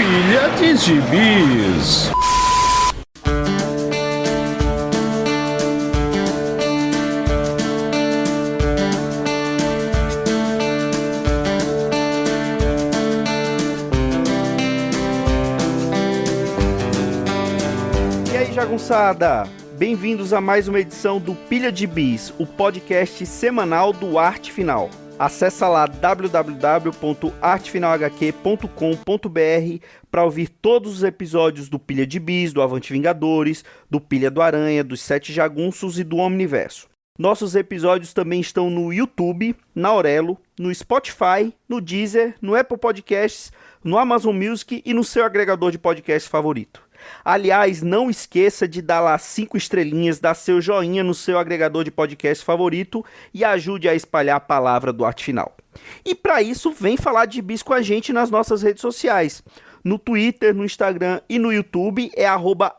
Pilha de Gibis. E aí, jagunçada? Bem-vindos a mais uma edição do Pilha de Bis, o podcast semanal do Arte Final. Acesse lá www.artefinalhq.com.br para ouvir todos os episódios do Pilha de Bis, do Avante Vingadores, do Pilha do Aranha, dos Sete Jagunços e do Omniverso. Nossos episódios também estão no YouTube, na Aurelo, no Spotify, no Deezer, no Apple Podcasts, no Amazon Music e no seu agregador de podcast favorito. Aliás, não esqueça de dar lá 5 estrelinhas, dar seu joinha no seu agregador de podcast favorito e ajude a espalhar a palavra do Arte Final. E para isso, vem falar de bis com a gente nas nossas redes sociais. No Twitter, no Instagram e no YouTube é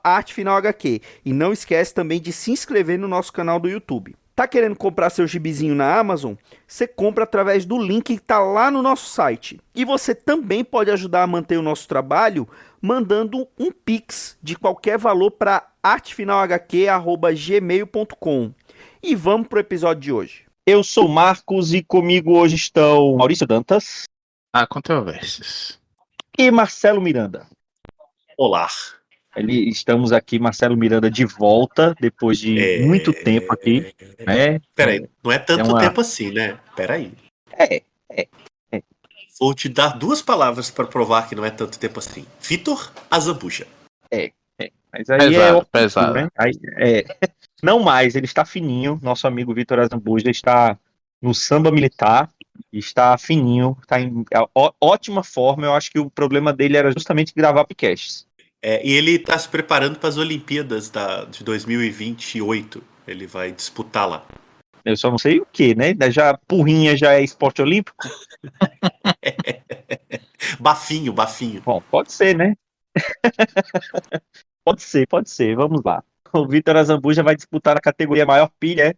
@artefinalhq. E não esquece também de se inscrever no nosso canal do YouTube. Tá querendo comprar seu gibizinho na Amazon? Você compra através do link que está lá no nosso site. E você também pode ajudar a manter o nosso trabalho mandando um Pix de qualquer valor para artefinalhq@gmail.com. E vamos pro episódio de hoje. Eu sou o Marcos e comigo hoje estão Maurício Dantas. Há controvérsias. E Marcelo Miranda. Olá. Estamos aqui, Marcelo Miranda, de volta, depois de muito tempo aqui. Peraí, não é tanto tempo assim, né? Peraí. Vou te dar 2 palavras para provar que não é tanto tempo assim. Vitor Azambuja. Mas aí pesado. Né? Não mais, ele está fininho. Nosso amigo Vitor Azambuja está no samba militar, está fininho, está em ótima forma. Eu acho que o problema dele era justamente gravar podcasts. E ele está se preparando para as Olimpíadas de 2028. Ele vai disputar lá. Eu só não sei o que, né? Porrinha já é esporte olímpico? Bafinho. Bom, pode ser, né? Pode ser. Vamos lá. O Vitor Azambuja vai disputar a categoria maior pilha,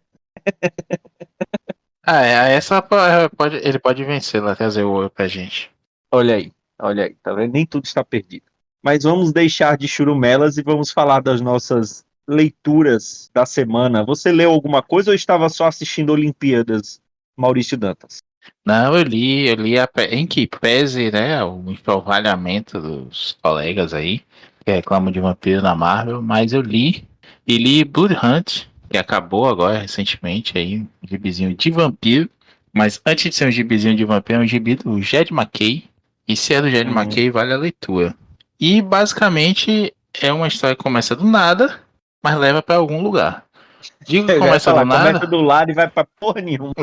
Ele pode vencer lá, trazer o ouro pra gente. Olha aí, tá vendo? Nem tudo está perdido. Mas vamos deixar de churumelas e vamos falar das nossas leituras da semana. Você leu alguma coisa ou estava só assistindo Olimpíadas, Maurício Dantas? Não, eu li em que pese, né, o enforralhamento dos colegas aí, que reclamam de vampiro na Marvel, mas eu li Blood Hunt, que acabou agora recentemente aí, um gibizinho de vampiro, mas antes de ser um gibizinho de vampiro, é um gibi do Jed McKay, e se é do Jed McKay, vale a leitura. E basicamente é uma história que começa do nada, mas leva pra algum lugar. Digo que começa do nada. Começa do lado e vai pra porra nenhuma.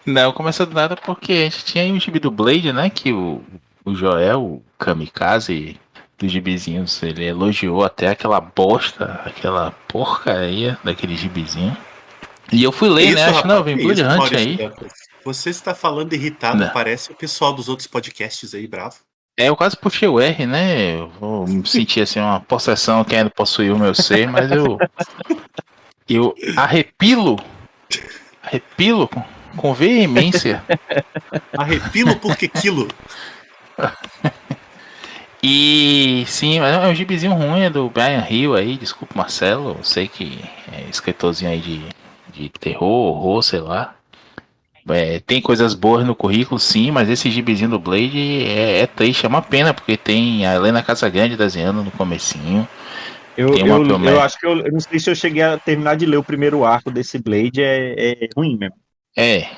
Não, começa do nada porque a gente tinha aí um gibi do Blade, né? Que o Joel, o Kamikaze dos gibizinhos, ele elogiou até aquela bosta, aquela porcaria daquele gibizinho. E eu fui ler, né? Acho que não, vem Blood Hunt aí. Você está falando irritado, Não. Parece o pessoal dos outros podcasts aí, bravo. Eu quase puxei o R, né? Eu vou me sentir assim, uma possessão querendo possuir o meu ser, mas eu arrepilo com veemência. Arrepilo porque quilo. E sim, mas é um gibizinho ruim, é do Brian Hill aí, desculpa Marcelo, eu sei que é escritorzinho aí de terror, horror, sei lá. Tem coisas boas no currículo, sim, mas esse gibizinho do Blade é triste, é uma pena, porque tem a Helena Casagrande desenhando no comecinho. Eu acho que eu não sei se eu cheguei a terminar de ler o primeiro arco desse Blade, é ruim mesmo.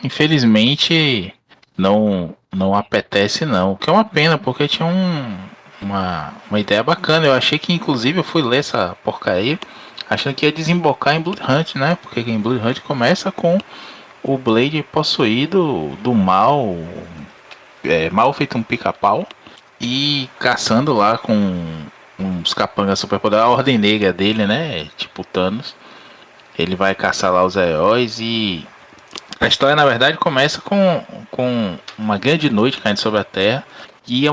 Infelizmente não apetece não, o que é uma pena, porque tinha uma ideia bacana. Eu achei que inclusive eu fui ler essa porcaria achando que ia desembocar em Blood Hunt, né? Porque em Blood Hunt começa com o Blade possuído do mal, mal feito um pica-pau, e caçando lá com uns capangas superpoderosos, a ordem negra dele, né? Tipo Thanos. Ele vai caçar lá os heróis e a história, na verdade, começa com uma grande noite caindo sobre a Terra. E é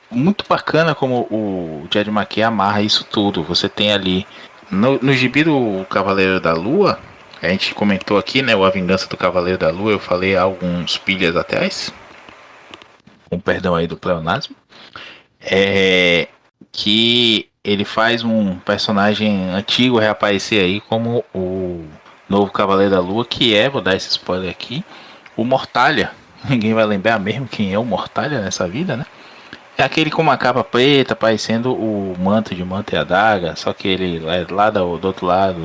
muito bacana como o Jed McKay amarra isso tudo. Você tem ali no gibi do Cavaleiro da Lua, a gente comentou aqui, né, A Vingança do Cavaleiro da Lua. Eu falei há alguns pilhas atrás, com perdão aí do pleonasmo. É que ele faz um personagem antigo reaparecer aí como o novo Cavaleiro da Lua, que é, vou dar esse spoiler aqui, o Mortalha. Ninguém vai lembrar mesmo quem é o Mortalha nessa vida, né? É aquele com uma capa preta, parecendo o manto de Manto e Adaga, só que ele é lá do outro lado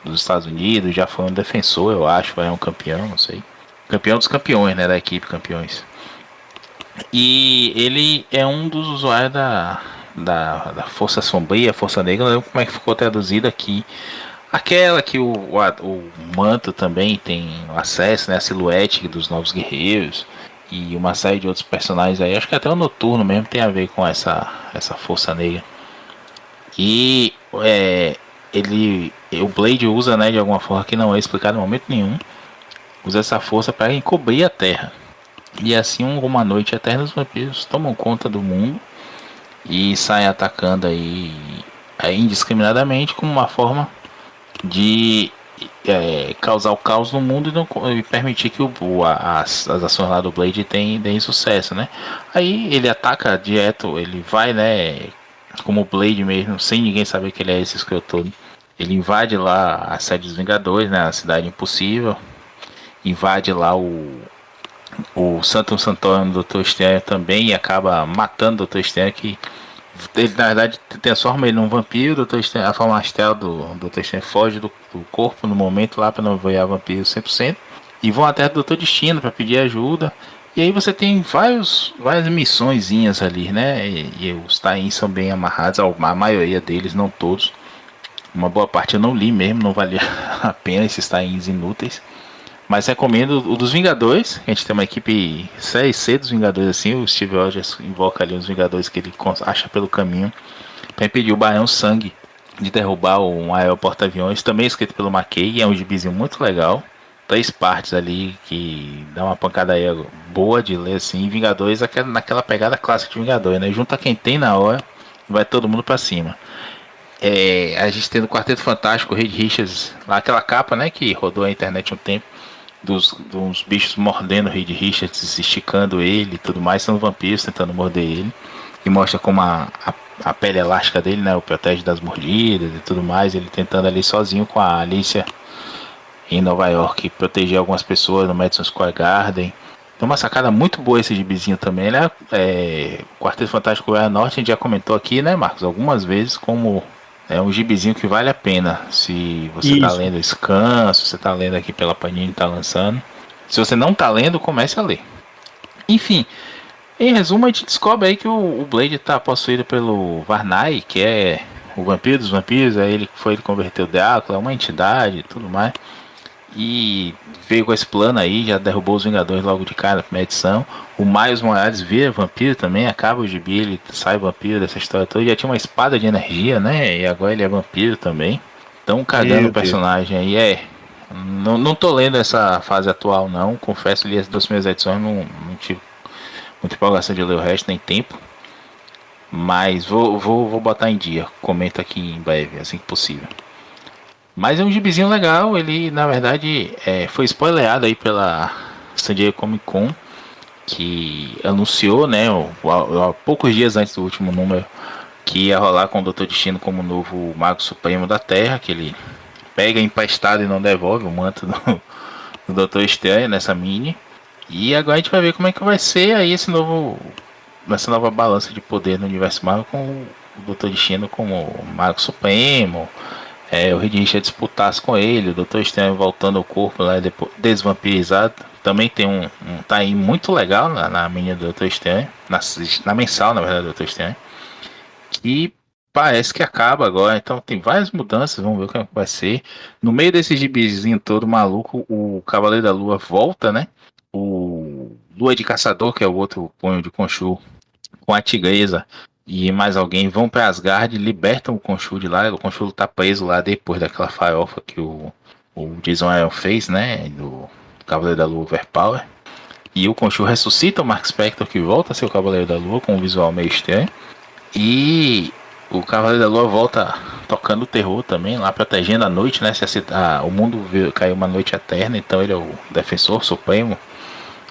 dos Estados Unidos, já foi um defensor, eu acho, é um campeão, não sei. Campeão dos campeões, né, da equipe campeões. E ele é um dos usuários da Força Sombria, Força Negra, não lembro como é que ficou traduzido aqui. Aquela que o manto também tem acesso, né, a silhuete dos novos guerreiros e uma série de outros personagens aí. Acho que até o Noturno mesmo tem a ver com essa Força Negra. E o Blade usa, né, de alguma forma que não é explicado em momento nenhum, usa essa força para encobrir a Terra. E assim, uma noite eterna, os vampiros tomam conta do mundo e saem atacando aí indiscriminadamente como uma forma de causar o caos no mundo e permitir que as ações lá do Blade deem sucesso, né? Aí ele ataca direto, ele vai, né, como o Blade mesmo, sem ninguém saber que ele é esse escritor todo. Ele invade lá a sede dos Vingadores, né, a Cidade Impossível, invade lá o Santo Santorum do Dr. Estranho também e acaba matando o Dr. Estranho, que ele na verdade transforma ele num vampiro. O Dr. Estranho, a forma astral do Dr. Estranho foge do corpo no momento lá para não virar vampiro 100%, e vão até o Dr. Destino para pedir ajuda. E aí você tem várias missõezinhas ali, né? E os tie são bem amarrados, a maioria deles, não todos. Uma boa parte eu não li mesmo, não valia a pena esses tie inúteis. Mas recomendo o dos Vingadores. A gente tem uma equipe série C dos Vingadores assim. O Steve Rogers invoca ali os Vingadores que ele acha pelo caminho para impedir o Barão Sangue de derrubar um aeroporto-aviões. Também escrito pelo McKay. É um gibizinho muito legal. 3 partes ali que dá uma pancada aí boa de ler assim. Vingadores naquela pegada clássica de Vingadores, né? Junta quem tem na hora, vai todo mundo para cima. A gente tem no Quarteto Fantástico o Reed Richards, lá aquela capa, né, que rodou a internet um tempo, dos bichos mordendo o Reed Richards, esticando ele e tudo mais, são vampiros tentando morder ele, e mostra como a pele elástica dele, né, o protege das mordidas e tudo mais, ele tentando ali sozinho com a Alicia em Nova York proteger algumas pessoas no Madison Square Garden. Tem uma sacada muito boa esse gibizinho também, né? O Quarteto Fantástico Guerra Norte, a gente já comentou aqui, né, Marcos, algumas vezes, como é um gibizinho que vale a pena. Se você tá lendo Scan, se você tá lendo aqui pela Panini, tá lançando. Se você não tá lendo, comece a ler. Enfim, em resumo, a gente descobre aí que o Blade tá possuído pelo Varnai, que é o vampiro dos vampiros. Aí ele converteu o Drácula, uma entidade e tudo mais. E veio com esse plano aí, já derrubou os Vingadores logo de cara na primeira edição. O Miles Morales vira vampiro também, acaba o gibi, ele sai vampiro dessa história toda. Já tinha uma espada de energia, né? E agora ele é vampiro também. Então cagando o personagem aí. Não tô lendo essa fase atual não. Confesso, li as 2 primeiras edições, não tive muita empolgação de ler o resto, nem tempo. Mas vou botar em dia. Comento aqui em breve, assim que possível. Mas é um gibizinho legal, ele na verdade foi spoilerado aí pela San Diego Comic Con, que anunciou, né, poucos dias antes do último número, que ia rolar com o Dr. Destino como novo Mago Supremo da Terra, que ele pega emprestado e não devolve o manto do Dr. Estranho nessa mini. E agora a gente vai ver como é que vai ser aí essa nova balança de poder no universo Marvel, com o Dr. Destino como Mago Supremo. O Reed Richards disputasse com ele, o Dr. Estranho voltando ao corpo lá, depois desvampirizado. Também tem um tie muito legal na menina do Dr. Estranho, na mensal, na verdade, do Dr. Estranho, que parece que acaba agora. Então tem várias mudanças, vamos ver o que vai ser. No meio desse gibizinho todo maluco, o Cavaleiro da Lua volta, né? O Lua de Caçador, que é o outro punho de Khonshu, com a Tigresa e mais alguém, vão para Asgard, libertam o Khonshu de lá. O Khonshu tá preso lá depois daquela farofa que o Jason Aaron fez, né, do Cavaleiro da Lua Overpower. E o Khonshu ressuscita o Mark Spector, que volta a ser o Cavaleiro da Lua, com um visual meio estranho. E o Cavaleiro da Lua volta tocando terror também, lá protegendo a noite, né? O mundo caiu uma noite eterna, então ele é o defensor supremo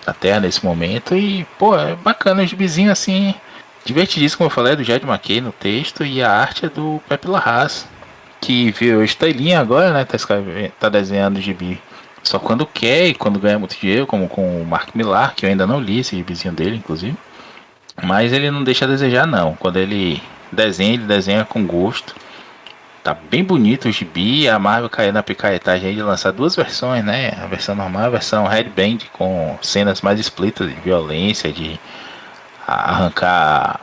da Terra nesse momento. E, pô, é bacana, o gibizinho assim. Divertidíssimo, como eu falei, é do Jed McKay no texto e a arte é do Pepe Larraz, que virou estrelinha agora, né? Tá desenhando o gibi só quando quer e quando ganha muito dinheiro, como com o Mark Millar, que eu ainda não li esse gibizinho dele, inclusive. Mas ele não deixa a desejar, não. Quando ele desenha com gosto. Tá bem bonito o gibi. A Marvel caiu na picaretagem aí de lançar duas versões, né? A versão normal e a versão Headband, com cenas mais explícitas de violência, de arrancar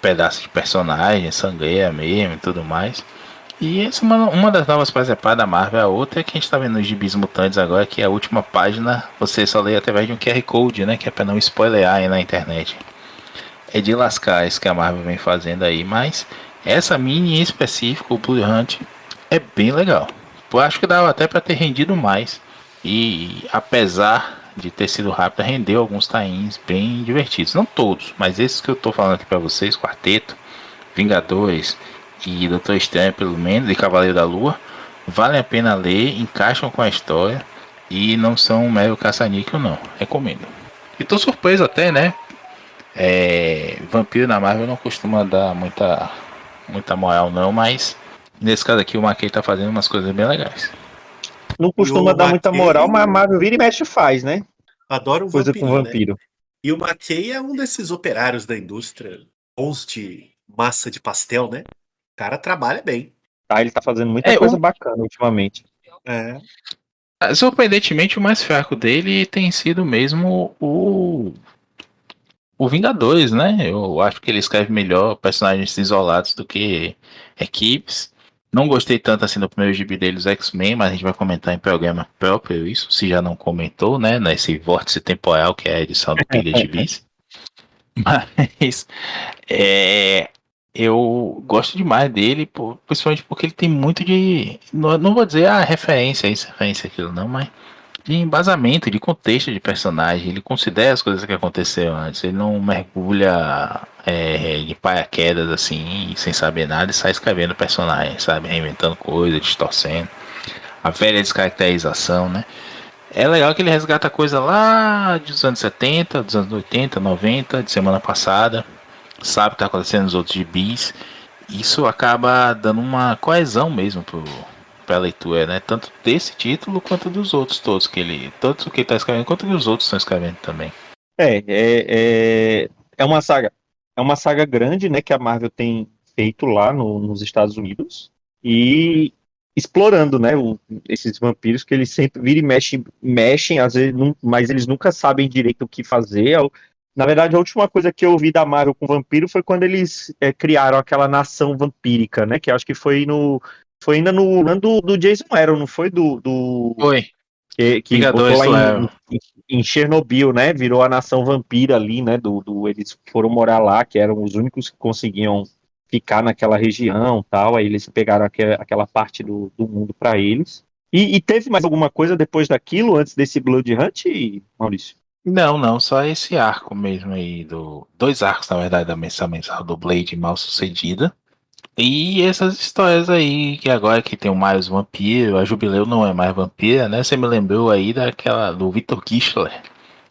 pedaços de personagem, sangria mesmo e tudo mais. E essa é uma das novas presepadas da Marvel. A outra é que a gente tá vendo nos gibis mutantes agora, que é a última página você só lê através de um QR Code, né? Que é pra não spoilear aí na internet. É de lascar isso que a Marvel vem fazendo aí, mas essa mini em específico, o Blue Hunt, é bem legal. Eu acho que dava até pra ter rendido mais. E apesar de ter sido rápido, rendeu alguns tains bem divertidos. Não todos, mas esses que eu tô falando aqui pra vocês, Quarteto, Vingadores e Doutor Estranho pelo menos, e Cavaleiro da Lua, valem a pena ler, encaixam com a história e não são um mero caça-níquel não, recomendo. E tô surpreso até, né? Vampiro na Marvel não costuma dar muita moral não, mas nesse caso aqui o McKay tá fazendo umas coisas bem legais. Não E costuma o dar muita moral, mas a McKay Marvel vira e mexe faz, né? adora um Coisa com vampirinho, né? vampiro. E o McKay é um desses operários da indústria, bons de massa de pastel, né? O cara trabalha bem. Tá, ele tá fazendo muita É, coisa bacana ultimamente. É. surpreendentemente o mais fraco dele tem sido mesmo o Vingadores, né? Eu acho que ele escreve melhor personagens isolados do que equipes. Não gostei tanto assim do primeiro gibi dele, os X-Men, mas a gente vai comentar em programa próprio isso, se já não comentou, né? Nesse vórtice temporal que é a edição do Pilha de Bis. Mas é, eu gosto demais dele, principalmente porque ele tem muito de. Não vou dizer referência, isso, referência aquilo, não, mas de embasamento, de contexto de personagem. Ele considera as coisas que aconteceram antes. Ele não mergulha de paraquedas assim, sem saber nada, e sai escrevendo personagem, sabe? Reinventando coisas, distorcendo. A velha descaracterização, né? É legal que ele resgata coisa lá dos anos 70, dos anos 80, 90, de semana passada. Sabe o que está acontecendo nos outros gibis. Isso acaba dando uma coesão mesmo pra leitura, né? Tanto desse título quanto dos outros todos que ele. Tanto o que ele tá escrevendo quanto que os outros estão escrevendo também. É uma saga. É uma saga grande, né, que a Marvel tem feito lá nos Estados Unidos. E explorando, né, esses vampiros que eles sempre viram e mexem, às vezes, mas eles nunca sabem direito o que fazer. Na verdade, a última coisa que eu ouvi da Marvel com vampiro foi quando eles criaram aquela nação vampírica, né? Que eu acho que foi ainda no ano do Jason Aaron, não foi Oi, que botou Vingadores lá do Arrow. em Chernobyl, né? Virou a nação vampira ali, né? Eles foram morar lá, que eram os únicos que conseguiam ficar naquela região, tal. Aí eles pegaram aquela parte do mundo para eles. E teve mais alguma coisa depois daquilo, antes desse Blood Hunt, Maurício? Não, não, só esse arco mesmo aí dois arcos, na verdade, da mensal do Blade mal sucedida. E essas histórias aí, que agora que tem o Miles Vampiro, a Jubileu não é mais vampira, né? Você me lembrou aí daquela do Victor Kichler,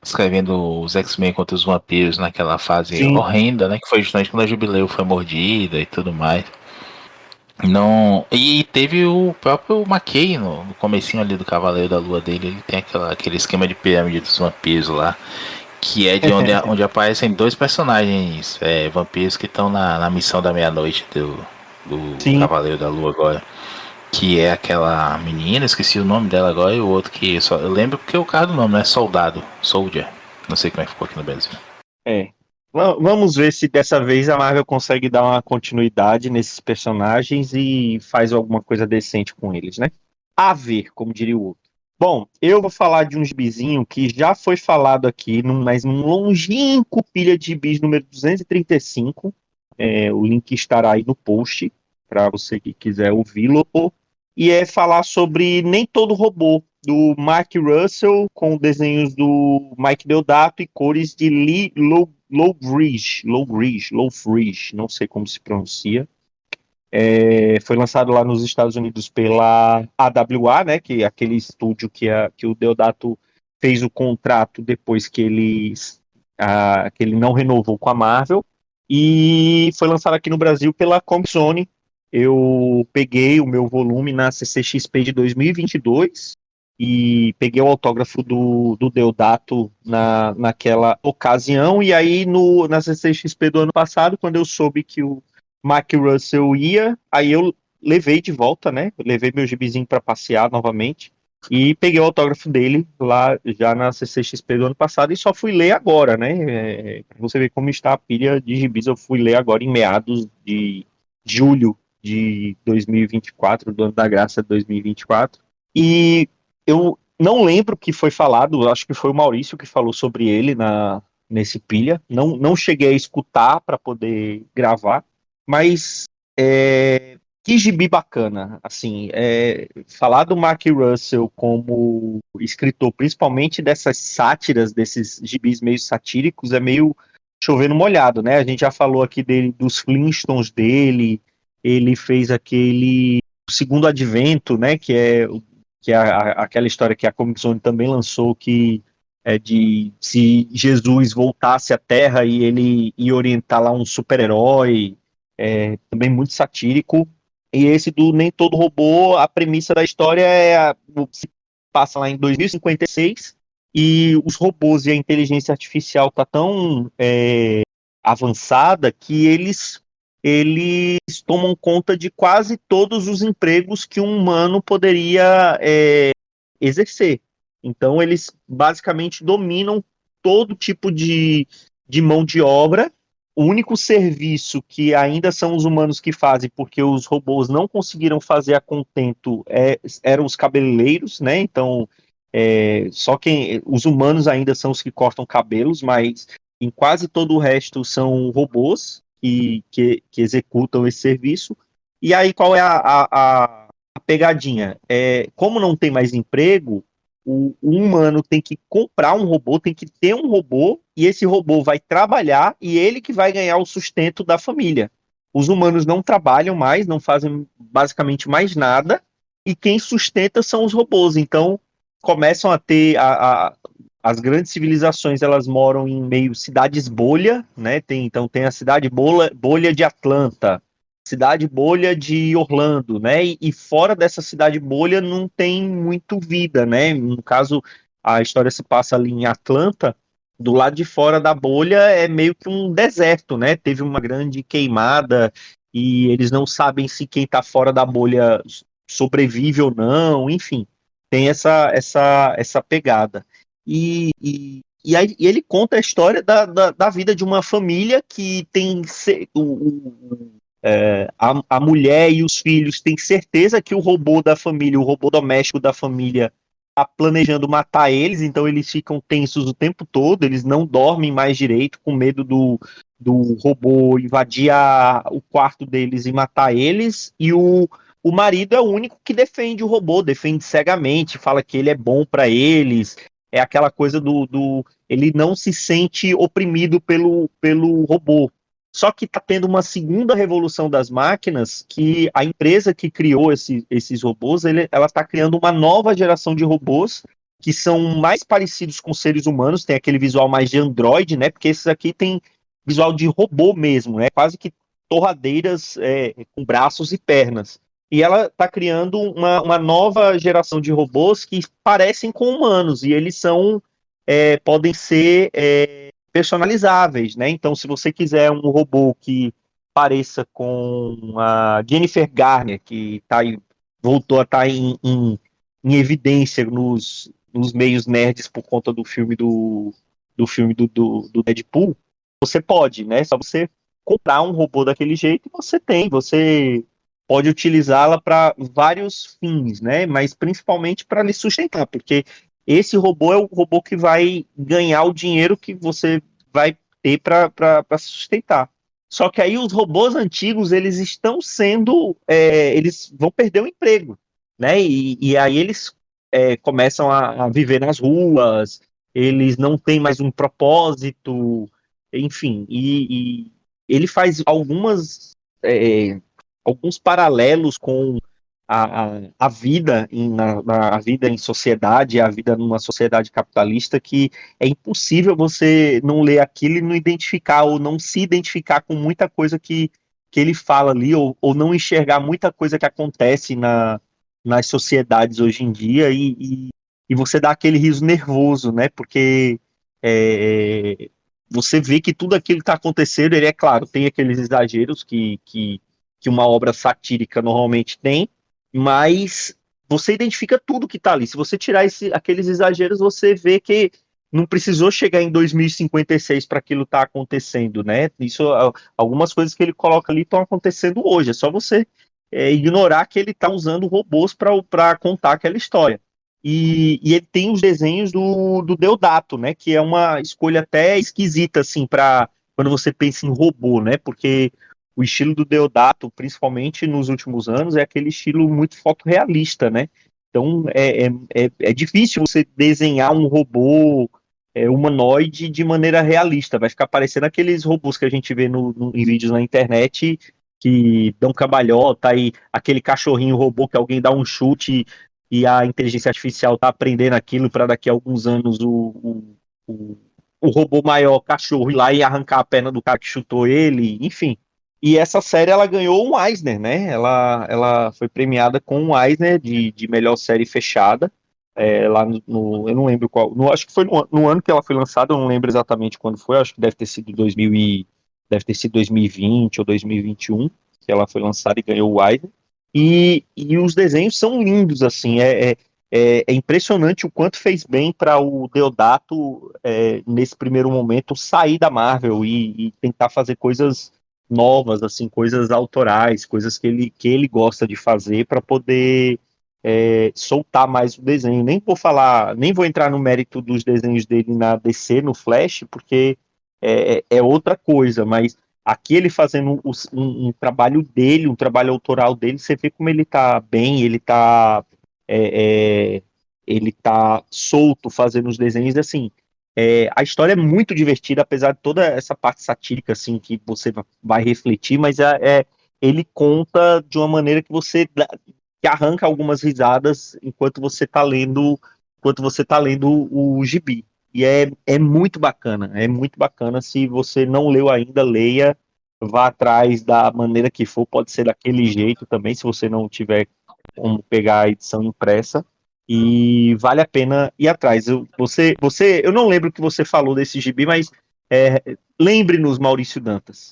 escrevendo os X-Men contra os vampiros naquela fase Sim. horrenda, né? Que foi justamente quando a Jubileu foi mordida e tudo mais. Não, e teve o próprio McKay no comecinho ali do Cavaleiro da Lua dele, ele tem aquele esquema de pirâmide dos vampiros lá, que é de onde aparecem dois personagens vampiros que estão na missão da meia-noite do Sim. Cavaleiro da Lua agora. Que é aquela menina, esqueci o nome dela agora, e o outro que eu lembro porque o cara do nome, né? Soldado, Soldier. Não sei como é que ficou aqui no Brasil. Vamos ver se dessa vez a Marvel consegue dar uma continuidade nesses personagens e faz alguma coisa decente com eles, né? A ver, como diria o outro. Bom, eu vou falar de um gibizinho que já foi falado aqui, mas num longínquo pilha de gibis número 235. O link estará aí no post, para você que quiser ouvi-lo. E é falar sobre Nem Todo Robô, do Mark Russell, com desenhos do Mike Deodato e cores de Lee Loughridge, não sei como se pronuncia. Foi lançado lá nos Estados Unidos pela AWA, né, que é aquele estúdio que o Deodato fez o contrato depois que ele que ele não renovou com a Marvel, e foi lançado aqui no Brasil pela Comic Zone. Eu peguei o meu volume na CCXP de 2022 e peguei o autógrafo do Deodato naquela ocasião, e aí na CCXP do ano passado, quando eu soube que o Mark Russell ia, aí eu levei de volta, né? Eu levei meu gibizinho para passear novamente e peguei o autógrafo dele lá já na CCXP do ano passado e só fui ler agora, né? Pra você ver como está a pilha de gibis, eu fui ler agora em meados de julho de 2024, do ano da graça de 2024. E eu não lembro o que foi falado, acho que foi o Maurício que falou sobre ele nesse pilha. Não cheguei a escutar para poder gravar, mas que gibi bacana, assim, falar do Mark Russell como escritor, principalmente dessas sátiras, desses gibis meio satíricos, é meio chovendo molhado, né? A gente já falou aqui dos Flintstones dele, ele fez aquele Segundo Advento, né? Que é aquela história que a Comic Zone também lançou, que é de se Jesus voltasse à Terra e ele ia orientar lá um super-herói, também muito satírico. E esse do Nem Todo Robô, a premissa da história se passa lá em 2056 e os robôs e a inteligência artificial tá tão avançada que eles tomam conta de quase todos os empregos que um humano poderia exercer. Então eles basicamente dominam todo tipo de mão de obra. O único serviço que ainda são os humanos que fazem, porque os robôs não conseguiram fazer a contento, eram os cabeleireiros, né? Então, só os humanos ainda são os que cortam cabelos, mas em quase todo o resto são robôs que executam esse serviço. E aí, qual é a pegadinha? Como não tem mais emprego, o humano tem que comprar um robô, tem que ter um robô, e esse robô vai trabalhar e ele que vai ganhar o sustento da família. Os humanos não trabalham mais, não fazem basicamente mais nada, e quem sustenta são os robôs. Então, começam a ter as grandes civilizações, elas moram em meio cidades bolha, né? Então tem a cidade bolha de Atlanta, cidade bolha de Orlando, né? E fora dessa cidade bolha não tem muito vida, né? No caso, a história se passa ali em Atlanta. Do lado de fora da bolha é meio que um deserto, né? Teve uma grande queimada e eles não sabem se quem está fora da bolha sobrevive ou não, enfim, tem essa pegada. E ele conta a história da vida de uma família que tem a mulher e os filhos têm certeza que o robô da família, o robô doméstico da família, está planejando matar eles, então eles ficam tensos o tempo todo, eles não dormem mais direito, com medo do robô invadir o quarto deles e matar eles, e o marido é o único que defende o robô, defende cegamente, fala que ele é bom para eles, é aquela coisa ele não se sente oprimido pelo robô. Só que está tendo uma segunda revolução das máquinas, que a empresa que criou esses robôs, ela está criando uma nova geração de robôs que são mais parecidos com seres humanos, tem aquele visual mais de androide, né? Porque esses aqui tem visual de robô mesmo, né? Quase que torradeiras com braços e pernas. E ela está criando uma nova geração de robôs que parecem com humanos, e eles podem ser personalizáveis, né? Então, se você quiser um robô que pareça com a Jennifer Garner, que voltou a estar em evidência nos meios nerds por conta do filme do Deadpool, você pode, né? Só você comprar um robô daquele jeito e você pode utilizá-la para vários fins, né? Mas principalmente para lhe sustentar, porque esse robô é o robô que vai ganhar o dinheiro que você vai ter para sustentar. Só que aí os robôs antigos, eles estão eles vão perder o emprego, né? E aí eles começam a viver nas ruas, eles não têm mais um propósito, enfim. E ele faz alguns paralelos com a vida a vida em sociedade, a vida numa sociedade capitalista, que é impossível você não ler aquilo e não identificar ou não se identificar com muita coisa que ele fala ali, ou não enxergar muita coisa que acontece nas sociedades hoje em dia e você dá aquele riso nervoso, né? Porque você vê que tudo aquilo que está acontecendo, ele é claro, tem aqueles exageros que uma obra satírica normalmente tem, mas você identifica tudo que está ali. Se você tirar aqueles exageros, você vê que não precisou chegar em 2056 para aquilo estar acontecendo, né? Isso, algumas coisas que ele coloca ali estão acontecendo hoje. É só você ignorar que ele está usando robôs para contar aquela história. E ele tem os desenhos do Deodato, né? Que é uma escolha até esquisita, assim, para quando você pensa em robô, né? Porque o estilo do Deodato, principalmente nos últimos anos, é aquele estilo muito fotorrealista, né? Então é difícil você desenhar um robô humanoide de maneira realista. Vai ficar parecendo aqueles robôs que a gente vê em vídeos na internet que dão cambalhota e aquele cachorrinho robô que alguém dá um chute e a inteligência artificial está aprendendo aquilo para daqui a alguns anos o, o robô maior cachorro ir lá e arrancar a perna do cara que chutou ele, enfim. E essa série ela ganhou um Eisner, né? Ela foi premiada com um Eisner de melhor série fechada. Lá eu não lembro qual, acho que foi no ano que ela foi lançada, eu não lembro exatamente quando foi, acho que deve ter sido 2020 ou 2021 que ela foi lançada e ganhou o Eisner. E os desenhos são lindos, assim, é impressionante o quanto fez bem para o Deodato, nesse primeiro momento, sair da Marvel e tentar fazer coisas novas, assim, coisas autorais, coisas que ele gosta de fazer para poder soltar mais o desenho. Nem vou falar, nem vou entrar no mérito dos desenhos dele na DC, no Flash, porque é outra coisa, mas aqui ele fazendo um trabalho dele, um trabalho autoral dele, você vê como ele tá bem, ele tá solto fazendo os desenhos, assim, a história é muito divertida, apesar de toda essa parte satírica, assim, que você vai refletir, mas ele conta de uma maneira que arranca algumas risadas enquanto você tá lendo o gibi. E é muito bacana. Se você não leu ainda, leia, vá atrás da maneira que for, pode ser daquele jeito também, se você não tiver como pegar a edição impressa. E vale a pena ir atrás. Eu não lembro o que você falou desse gibi, mas lembre-nos, Maurício Dantas.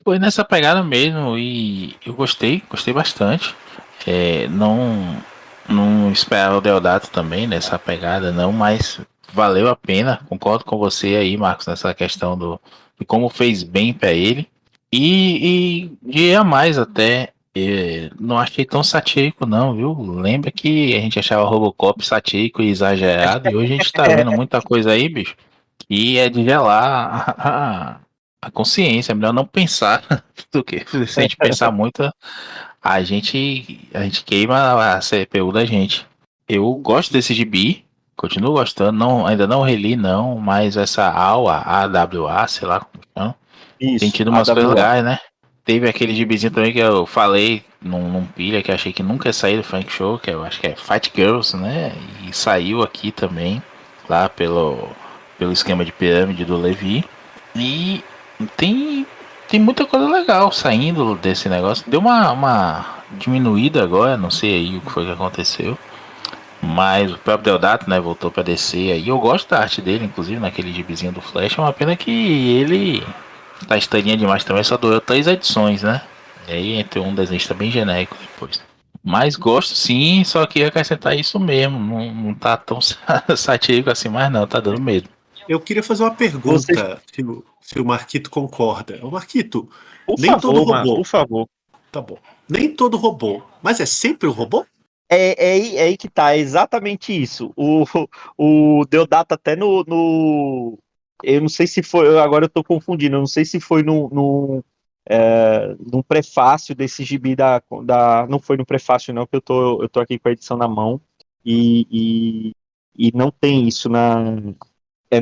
Foi nessa pegada mesmo e eu gostei bastante. Não esperava o Deodato também nessa pegada, não, mas valeu a pena. Concordo com você aí, Marcos, nessa questão de como fez bem pra ele. E de a mais até, não achei tão satírico, não, viu? Lembra que a gente achava Robocop satírico e exagerado, e hoje a gente tá vendo muita coisa aí, bicho, que é de gelar a consciência. É melhor não pensar do que se a gente pensar muito, a gente queima a CPU da gente. Eu gosto desse gibi, continuo gostando, não, ainda não reli não, mas essa AWA, sei lá como chama, tem Isso, tido umas coisas AWA. legais, né? Teve aquele gibizinho também que eu falei num pilha que eu achei que nunca ia sair do Frank Show, que eu acho que é Fight Girls, né? E saiu aqui também, lá pelo esquema de pirâmide do Levi. E tem, tem muita coisa legal saindo desse negócio. Deu uma diminuída agora, não sei aí o que foi que aconteceu. Mas o próprio Deodato, né, voltou pra descer aí. Eu gosto da arte dele, inclusive, naquele gibizinho do Flash. É uma pena que ele tá estranha demais também, só doeu 3 edições, né? E aí entrou um desenhista bem genérico depois. Mas gosto sim, só que acrescentar isso mesmo. Não tá tão satírico assim, mas não, tá dando medo. Eu queria fazer uma Você, pergunta, se o Marquito concorda. O Marquito, por nem todo favor, mano, por robô. favor. Tá bom. Nem todo robô. Mas é sempre o robô? É aí que tá, é exatamente isso. O Deodato até eu não sei se foi, agora eu tô confundindo, eu não sei se foi no prefácio desse gibi não foi no prefácio não, que eu tô aqui com a edição na mão, e, e não tem isso é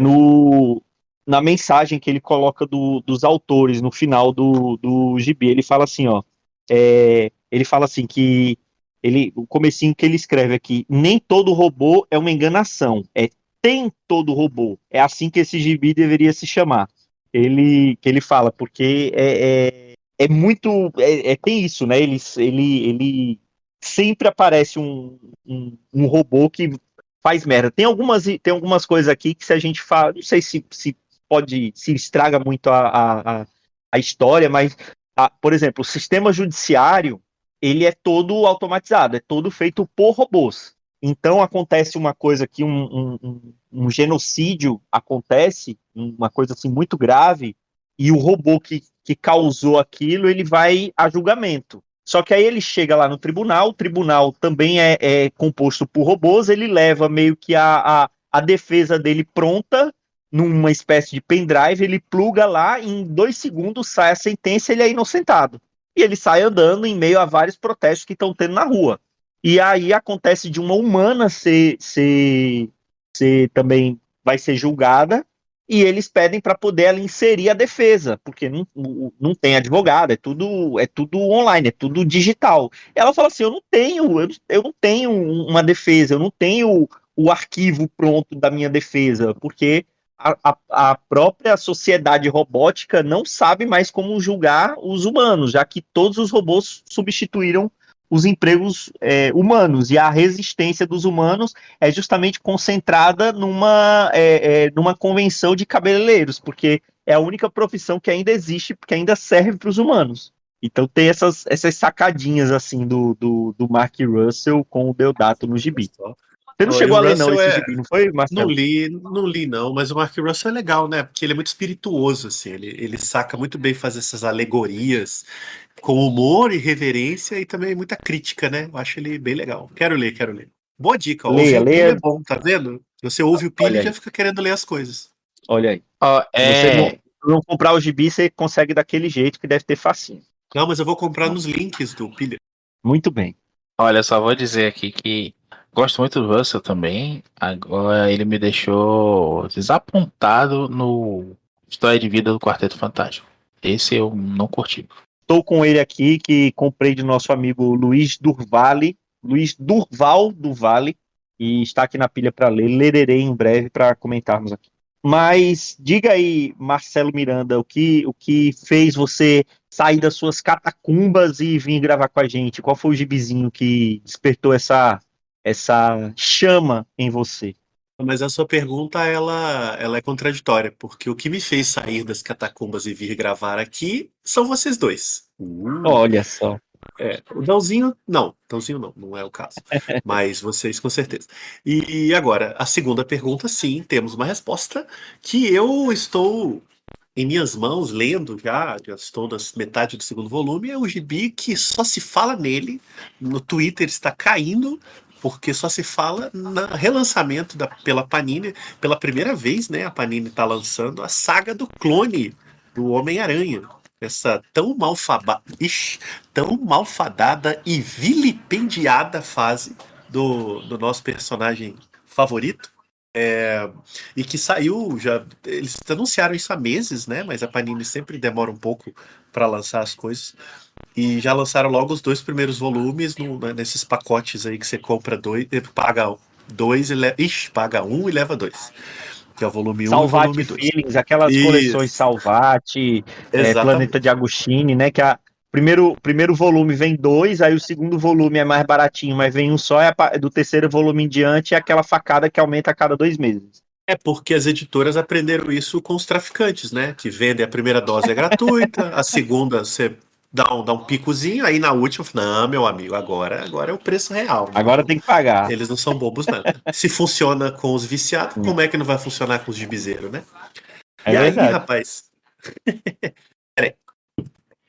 na mensagem que ele coloca dos autores no final do gibi, ele fala assim, ó, ele fala assim que o comecinho que ele escreve aqui, nem todo robô é uma enganação, tem todo robô. É assim que esse gibi deveria se chamar. Que ele fala, porque é muito, tem isso, né? Ele sempre aparece um robô que faz merda. Tem algumas coisas aqui que se a gente fala, não sei se pode, se estraga muito a história, mas, por exemplo, o sistema judiciário, ele é todo automatizado, é todo feito por robôs. Então acontece uma coisa que um genocídio acontece, uma coisa assim muito grave, e o robô que causou aquilo, ele vai a julgamento. Só que aí ele chega lá no tribunal, o tribunal também é composto por robôs, ele leva meio que a defesa dele pronta, numa espécie de pendrive, ele pluga lá, e em 2 segundos sai a sentença, ele é inocentado. E ele sai andando em meio a vários protestos que estão tendo na rua. E aí acontece de uma humana ser também vai ser julgada, e eles pedem para poder ela inserir a defesa, porque não tem advogado, é tudo online, é tudo digital. Ela fala assim: eu não tenho uma defesa, eu não tenho o arquivo pronto da minha defesa, porque a própria sociedade robótica não sabe mais como julgar os humanos, já que todos os robôs substituíram os empregos humanos, e a resistência dos humanos é justamente concentrada numa convenção de cabeleireiros, porque é a única profissão que ainda existe, que ainda serve para os humanos. Então tem essas sacadinhas assim do Mark Russell com o Deodato no gibi. Você não Ó, e chegou o a ler não Russell esse gibi, não foi, Não Marcelo? li, não li não, mas o Mark Russell é legal, né? Porque ele é muito espirituoso, assim, ele saca muito bem fazer essas alegorias com humor e reverência e também muita crítica, né? Eu acho ele bem legal. Quero ler, quero ler. Boa dica, ó. Ouvir o Leia, Pilha é é bom, tá vendo? Você ouve o Pilha olha e já aí, fica querendo ler as coisas. olha aí. Ó, Se você não comprar o gibi, você consegue daquele jeito que deve ter facinho. Não, mas eu vou comprar nos links do Pilha. Muito bem. olha, só vou dizer aqui que gosto muito do Russell também. Agora ele me deixou desapontado no História de Vida do Quarteto Fantástico. Esse eu não curti. Estou com ele aqui, que comprei de nosso amigo Luiz Durval do Vale, e está aqui na pilha para ler. Lererei em breve para comentarmos aqui. Mas diga aí, Marcelo Miranda, o que fez você sair das suas catacumbas e vir gravar com a gente? Qual foi o gibizinho que despertou essa chama em você? Mas a sua pergunta, ela é contraditória, porque o que me fez sair das catacumbas e vir gravar aqui são vocês dois. Olha só. O Dãozinho não, não é o caso. Mas vocês com certeza. E agora, a segunda pergunta, sim, temos uma resposta que eu estou em minhas mãos lendo já estou na metade do segundo volume. É um gibi que só se fala nele, no Twitter está caindo, porque só se fala no relançamento pela Panini. Pela primeira vez, né, a Panini está lançando a saga do clone do Homem-Aranha. Essa tão malfadada e vilipendiada fase do nosso personagem favorito. E que saiu já. Eles anunciaram isso há meses, né? Mas a Panini sempre demora um pouco para lançar as coisas. E já lançaram logo os 2 primeiros volumes nesses pacotes aí que você compra dois, paga dois paga um e leva dois. Que é o volume um e o Salvati volume 2. Feelings, aquelas coleções Isso, Salvati, Planeta exatamente. de Agostini, né? Que primeiro volume vem dois, aí o segundo volume é mais baratinho, mas vem um só, do terceiro volume em diante é aquela facada que aumenta a cada 2 meses. É porque as editoras aprenderam isso com os traficantes, né? Que vendem a primeira dose é gratuita, a segunda você dá um picozinho, aí na última, não, meu amigo, agora é o preço real. Agora tem que pagar. Eles não são bobos, não. Se funciona com os viciados, Hum, como é que não vai funcionar com os gibizeiros, né? É E aí, verdade. rapaz,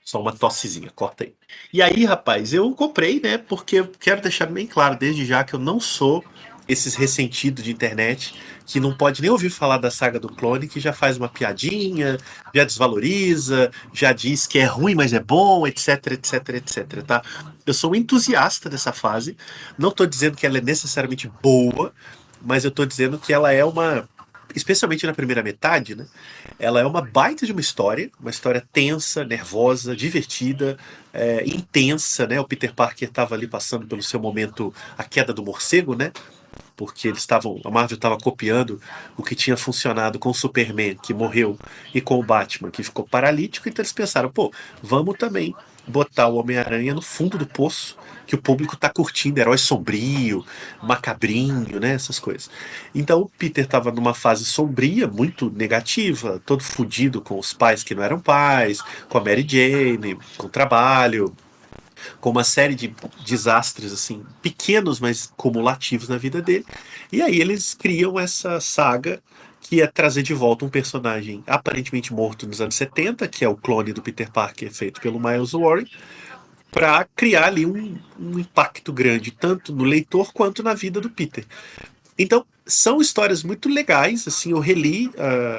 só uma tossezinha, corta aí. E aí, rapaz, eu comprei, né? Porque eu quero deixar bem claro desde já que eu não sou esses ressentidos de internet que não pode nem ouvir falar da saga do clone, que já faz uma piadinha, já desvaloriza, já diz que é ruim, mas é bom, etc, etc, etc, tá? Eu sou um entusiasta dessa fase. Não tô dizendo que ela é necessariamente boa, mas eu tô dizendo que ela é uma especialmente na primeira metade, né? Ela é uma baita de uma história tensa, nervosa, divertida, intensa, né? O Peter Parker estava ali passando pelo seu momento, a queda do morcego, né? Porque a Marvel estava copiando o que tinha funcionado com o Superman, que morreu, e com o Batman, que ficou paralítico, então eles pensaram, pô, vamos também botar o Homem-Aranha no fundo do poço, que o público tá curtindo, herói sombrio, macabrinho, né, essas coisas. Então o Peter estava numa fase sombria, muito negativa, todo fudido com os pais que não eram pais, com a Mary Jane, com o trabalho, com uma série de desastres assim, pequenos, mas cumulativos na vida dele. E aí eles criam essa saga que é trazer de volta um personagem aparentemente morto nos anos 70, que é o clone do Peter Parker feito pelo Miles Warren, para criar ali um impacto grande, tanto no leitor quanto na vida do Peter. Então, são histórias muito legais, assim, eu reli,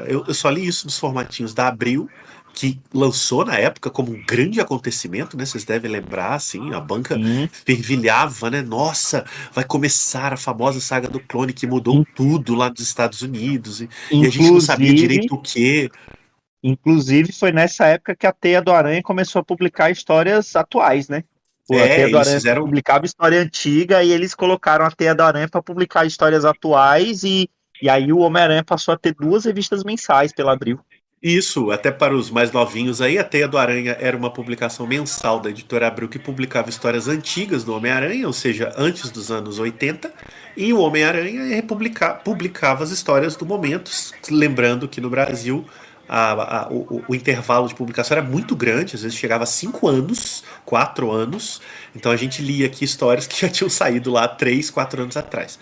eu só li isso nos formatinhos da Abril, que lançou na época como um grande acontecimento, né? Vocês devem lembrar, assim, a banca Sim. fervilhava, né? Nossa, vai começar a famosa saga do clone que mudou In- tudo lá nos Estados Unidos, e a gente não sabia Inclusive, direito o quê. inclusive, foi nessa época que a Teia do Aranha começou a publicar histórias atuais, né? Pô, a Teia do Eles Aranha fizeram publicava história antiga e eles colocaram a Teia do Aranha para publicar histórias atuais e aí o Homem-Aranha passou a ter 2 revistas mensais pela Abril. isso, até para os mais novinhos aí, a Teia do Aranha era uma publicação mensal da editora Abril que publicava histórias antigas do Homem-Aranha, ou seja, antes dos anos 80, e o Homem-Aranha publicava as histórias do momento, lembrando que no Brasil o intervalo de publicação era muito grande, às vezes chegava a 5 anos, 4 anos, então a gente lia aqui histórias que já tinham saído lá 3, 4 anos atrás.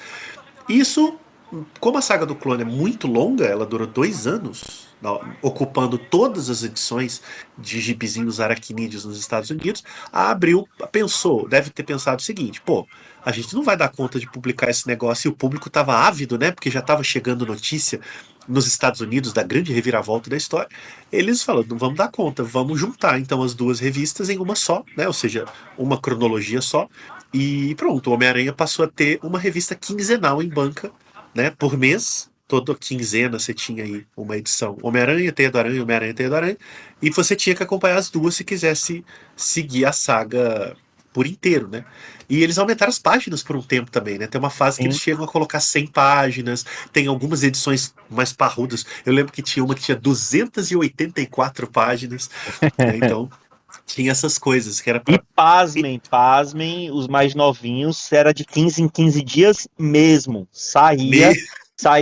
Isso, como a saga do clone é muito longa, ela durou 2 anos, ocupando todas as edições de gibizinhos aracnídeos nos Estados Unidos. A Abril pensou, deve ter pensado o seguinte: pô, a gente não vai dar conta de publicar esse negócio, e o público estava ávido, né? Porque já estava chegando notícia nos Estados Unidos da grande reviravolta da história. Eles falaram: não vamos dar conta, vamos juntar então as 2 revistas em uma só, né? Ou seja, uma cronologia só. E pronto, o Homem-Aranha passou a ter uma revista quinzenal em banca, né, por mês. Toda quinzena você tinha aí uma edição Homem-Aranha, Teia do Aranha, Homem-Aranha, Teia do Aranha, e você tinha que acompanhar as duas se quisesse seguir a saga por inteiro, né? E eles aumentaram as páginas por um tempo também, né? Tem uma fase que eles Sim. chegam a colocar 100 páginas, tem algumas edições mais parrudas. Eu lembro que tinha uma que tinha 284 páginas, né? Então tinha essas coisas que era E para pasmem, os mais novinhos era de 15 em 15 dias mesmo. Saía.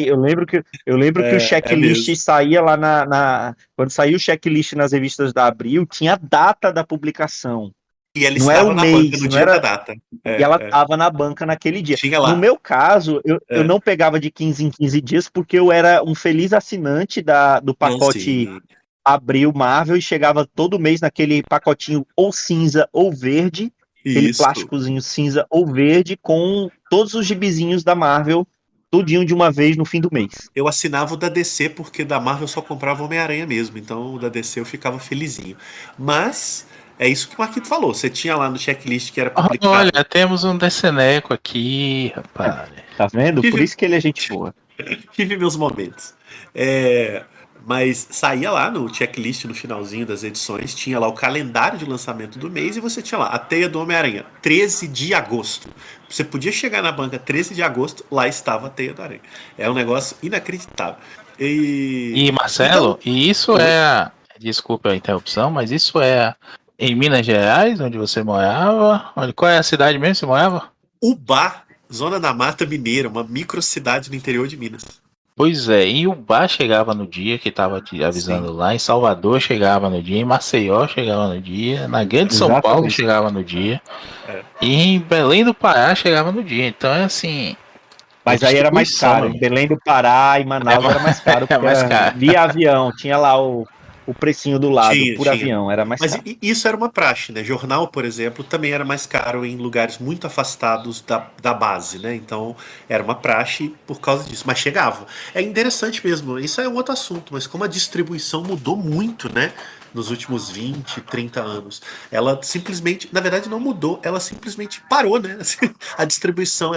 Eu lembro que o é checklist mesmo. saía lá quando saiu o checklist nas revistas da Abril, tinha a data da publicação. E ela Não era o estava na banca mês, no não dia da era. data. E ela estava na banca naquele dia. Tinha No lá. meu caso, eu É. não pegava de 15 em 15 dias porque eu era um feliz assinante do Não, pacote sim. Abril Marvel e chegava todo mês naquele pacotinho ou cinza ou verde, aquele Isso. plásticozinho cinza ou verde com todos os gibizinhos da Marvel, tudinho de uma vez no fim do mês. Eu assinava o da DC porque da Marvel eu só comprava Homem-Aranha mesmo. Então o da DC eu ficava felizinho. Mas é isso que o Marquito falou. Você tinha lá no checklist que era Olha, publicado. temos um Deceneco aqui, rapaz. Tá vendo? Por Tive, isso que ele é gente boa. tive meus momentos. É, mas saía lá no checklist no finalzinho das edições, tinha lá o calendário de lançamento do mês e você tinha lá a Teia do Homem-Aranha, 13 de agosto. Você podia chegar na banca 13 de agosto, lá estava a Teia do Aranha. É um negócio inacreditável. E Então, Marcelo, e isso desculpa a interrupção, mas isso é em Minas Gerais, onde você morava? Qual é a cidade mesmo que você morava? Ubá, Zona da Mata Mineira, uma microcidade no interior de Minas. Pois é, em Ubá chegava no dia que tava te avisando Sim. lá, em Salvador chegava no dia, em Maceió chegava no dia, na Grande São Paulo Exatamente. chegava no dia, É. e em Belém do Pará chegava no dia. Então é assim, é Mas aí era mais distribuição, caro. meu Em amigo. Belém do Pará e Manaus era mais caro, É porque mais era caro. via avião. Tinha lá o precinho do lado, Tinha, por tinha. avião, era mais Mas caro. isso era uma praxe, né? Jornal, por exemplo, também era mais caro em lugares muito afastados da base, né? Então era uma praxe por causa disso. Mas chegava. É interessante mesmo. Isso é um outro assunto, mas como a distribuição mudou muito, né? nos últimos 20, 30 anos. Ela simplesmente, na verdade não mudou, ela simplesmente parou, né? A distribuição,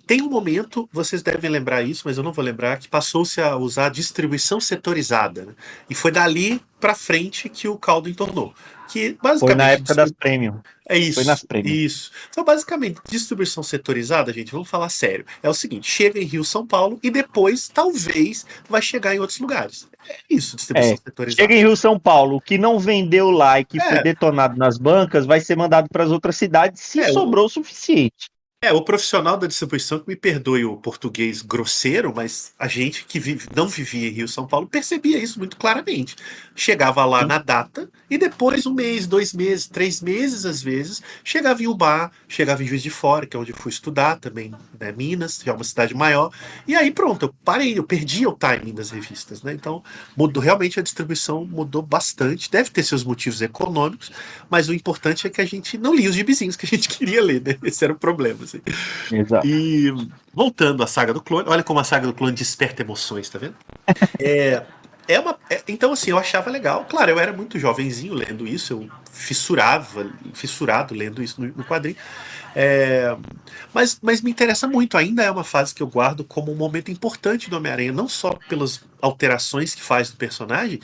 tem um momento, vocês devem lembrar isso, mas eu não vou lembrar, que passou-se a usar a distribuição setorizada, né? E foi dali para frente que o caldo entornou. Que Foi na basicamente época das Premium. é Foi nas isso, Premium. isso. Então, basicamente, distribuição setorizada, gente, vamos falar sério. É o seguinte: chega em Rio, São Paulo e depois, talvez, vai chegar em outros lugares. É isso, distribuição É. setorizada. Chega em Rio São Paulo, o que não vendeu lá e que foi É, detonado nas bancas, vai ser mandado para as outras cidades se é, sobrou o suficiente. o profissional da distribuição, que me perdoe o português grosseiro, mas a gente que não vivia em Rio São Paulo percebia isso muito claramente. Chegava lá Sim. na data e depois 1 mês, 2 meses, 3 meses às vezes, chegava em Ubá, chegava em Juiz de Fora, que é onde eu fui estudar também, né, Minas, já é uma cidade maior. E aí pronto, eu parei, eu perdi o timing das revistas, né? Então mudou, realmente a distribuição mudou bastante. Deve ter seus motivos econômicos, mas o importante é que a gente não lia os gibizinhos que a gente queria ler, né? Esse era o problema, assim. Exato. E voltando à saga do clone, olha como a saga do clone desperta emoções, tá vendo? Então, assim, eu achava legal. Claro, eu era muito jovenzinho lendo isso, eu fissurado lendo isso no quadrinho. É, mas me interessa muito, ainda é uma fase que eu guardo como um momento importante do Homem-Aranha, não só pelas alterações que faz do personagem,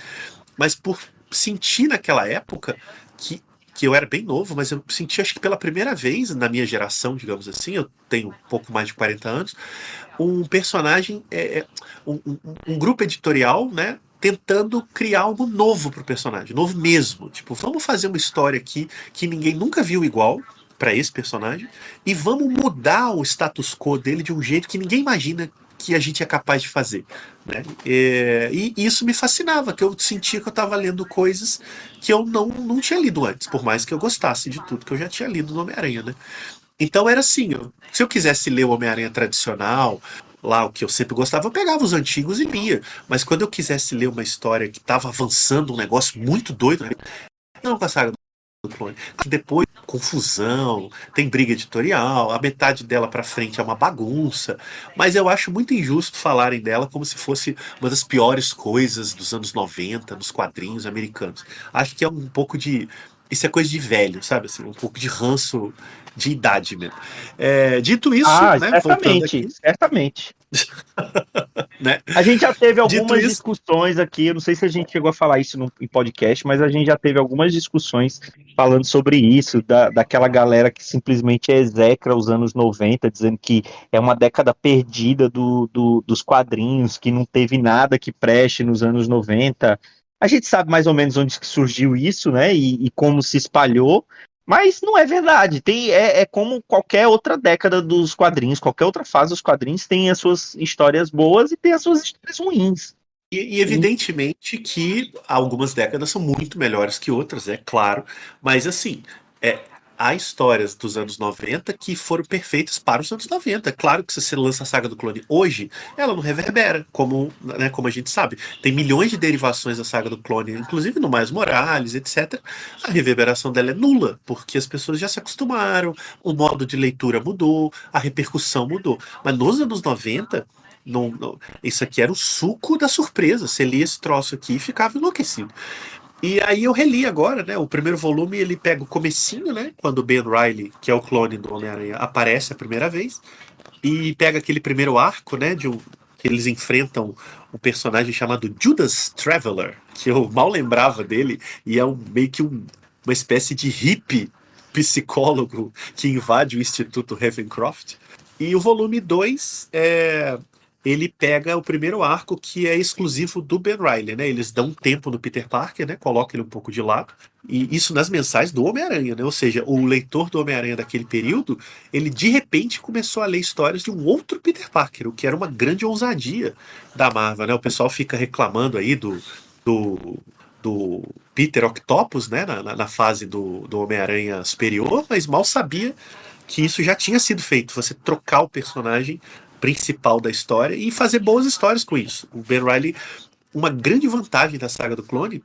mas por sentir naquela época que eu era bem novo, mas eu senti, acho que pela primeira vez na minha geração, digamos assim, eu tenho um pouco mais de 40 anos, um personagem, um grupo editorial, né, tentando criar algo novo pro personagem, novo mesmo. Tipo, vamos fazer uma história aqui que ninguém nunca viu igual para esse personagem e vamos mudar o status quo dele de um jeito que ninguém imagina que a gente é capaz de fazer, né? E isso me fascinava, que eu sentia que eu estava lendo coisas que eu não tinha lido antes, por mais que eu gostasse de tudo que eu já tinha lido no Homem-Aranha, né? Então era assim, se eu quisesse ler o Homem-Aranha tradicional, lá o que eu sempre gostava, eu pegava os antigos e lia. Mas quando eu quisesse ler uma história que estava avançando um negócio muito doido, né? Não com a saga do clone. Depois, confusão, tem briga editorial, a metade dela pra frente é uma bagunça. Mas eu acho muito injusto falarem dela como se fosse uma das piores coisas dos anos 90 nos quadrinhos americanos. Acho que é um pouco de. Isso é coisa de velho, sabe? Assim, um pouco de ranço de idade mesmo. Dito isso, Ah, né? Voltando certamente, aqui, certamente. né? A gente já teve Dito algumas isso, discussões aqui, eu não sei se a gente chegou a falar isso no, em podcast, mas a gente já teve algumas discussões falando sobre isso, daquela galera que simplesmente execra os anos 90, dizendo que é uma década perdida dos quadrinhos, que não teve nada que preste nos anos 90. A gente sabe mais ou menos onde que surgiu isso, né, e como se espalhou, mas não é verdade. É como qualquer outra década dos quadrinhos, qualquer outra fase dos quadrinhos tem as suas histórias boas e tem as suas histórias ruins. e evidentemente que algumas décadas são muito melhores que outras, é claro, mas assim, há histórias dos anos 90 que foram perfeitas para os anos 90. É claro que se você lança a saga do clone hoje, ela não reverbera, como, né, como a gente sabe. Tem milhões de derivações da saga do clone, inclusive no Miles Morales, etc. A reverberação dela é nula, porque as pessoas já se acostumaram, o modo de leitura mudou, a repercussão mudou. Mas nos anos 90, isso aqui era o suco da surpresa. Você lia esse troço aqui e ficava enlouquecido. E aí eu reli agora, né? O primeiro volume ele pega o comecinho, né? Quando o Ben Reilly, que é o clone do Homem-Aranha, aparece a primeira vez. E pega aquele primeiro arco, né? Que eles enfrentam um personagem chamado Judas Traveler, que eu mal lembrava dele, e é meio que uma espécie de hippie psicólogo que invade o Instituto Ravencroft. E o volume 2 ele pega o primeiro arco que é exclusivo do Ben Reilly, né? Eles dão um tempo no Peter Parker, né? Colocam ele um pouco de lado. E isso nas mensais do Homem-Aranha, né? Ou seja, o leitor do Homem-Aranha daquele período, ele de repente começou a ler histórias de um outro Peter Parker, o que era uma grande ousadia da Marvel, né? O pessoal fica reclamando aí do, do Peter Octopus, né? Na fase do Homem-Aranha superior, mas mal sabia que isso já tinha sido feito. Você trocar o personagem principal da história e fazer boas histórias com isso. O Ben Reilly, uma grande vantagem da saga do clone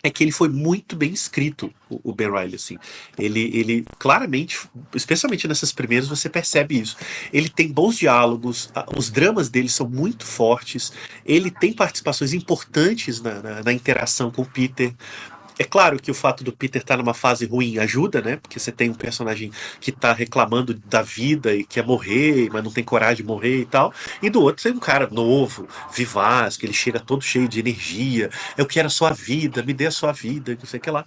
é que ele foi muito bem escrito, o Ben Reilly, assim. Ele claramente, especialmente nessas primeiras, você percebe isso. Ele tem bons diálogos, os dramas dele são muito fortes, ele tem participações importantes na interação com o Peter. É claro que o fato do Peter estar numa fase ruim ajuda, né? Porque você tem um personagem que tá reclamando da vida e quer morrer, mas não tem coragem de morrer e tal. E do outro tem um cara novo, vivaz, que ele chega todo cheio de energia. Eu quero a sua vida, me dê a sua vida, não sei o que lá.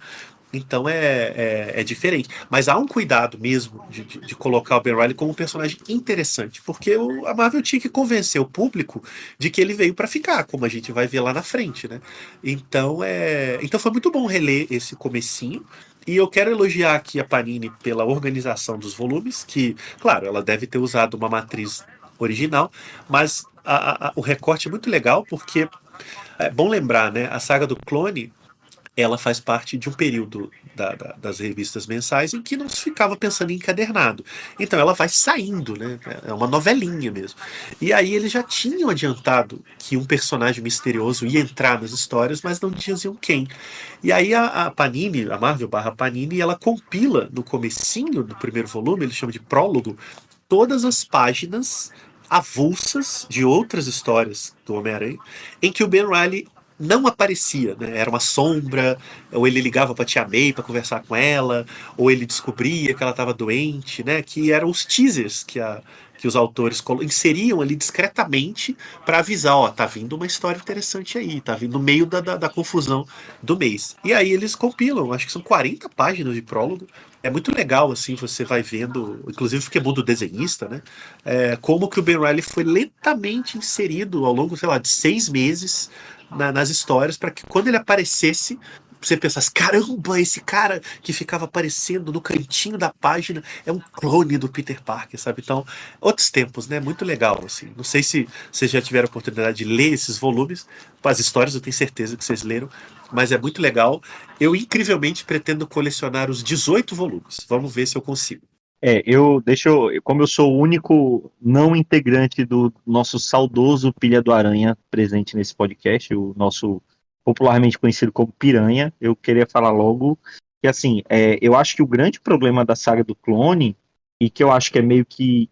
Então é diferente. Mas há um cuidado mesmo de colocar o Ben Reilly como um personagem interessante, porque a Marvel tinha que convencer o público de que ele veio para ficar, como a gente vai ver lá na frente, né? Então foi muito bom reler esse comecinho. E eu quero elogiar aqui a Panini pela organização dos volumes, que, claro, ela deve ter usado uma matriz original, mas o recorte é muito legal porque é bom lembrar, né? A saga do clone ela faz parte de um período das revistas mensais em que não se ficava pensando em encadernado. Então ela vai saindo, né? É uma novelinha mesmo. E aí eles já tinham adiantado que um personagem misterioso ia entrar nas histórias, mas não diziam quem. E aí a Panini, a Marvel barra Panini, ela compila no comecinho do primeiro volume, ele chama de prólogo, todas as páginas avulsas de outras histórias do Homem-Aranha, em que o Ben Reilly não aparecia, né? Era uma sombra, ou ele ligava para Tia May para conversar com ela, ou ele descobria que ela estava doente, né? Que eram os teasers que os autores inseriam ali discretamente para avisar, ó, tá vindo uma história interessante aí, tá vindo no meio da confusão do mês. E aí eles compilam, acho que são 40 páginas de prólogo. É muito legal, assim, você vai vendo, inclusive porque muda o desenhista, né? Como que o Ben Reilly foi lentamente inserido ao longo, sei lá, de 6 meses nas histórias, para que quando ele aparecesse, você pensasse, caramba, esse cara que ficava aparecendo no cantinho da página é um clone do Peter Parker, sabe? Então, outros tempos, né? Muito legal, assim. Não sei se vocês já tiveram a oportunidade de ler esses volumes, as histórias eu tenho certeza que vocês leram, mas é muito legal. Eu, incrivelmente, pretendo colecionar os 18 volumes. Vamos ver se eu consigo. Como eu sou o único não integrante do nosso saudoso Pilha do Aranha presente nesse podcast, o nosso popularmente conhecido como Piranha, eu queria falar logo que, assim, eu acho que o grande problema da saga do clone, e que eu acho que é meio que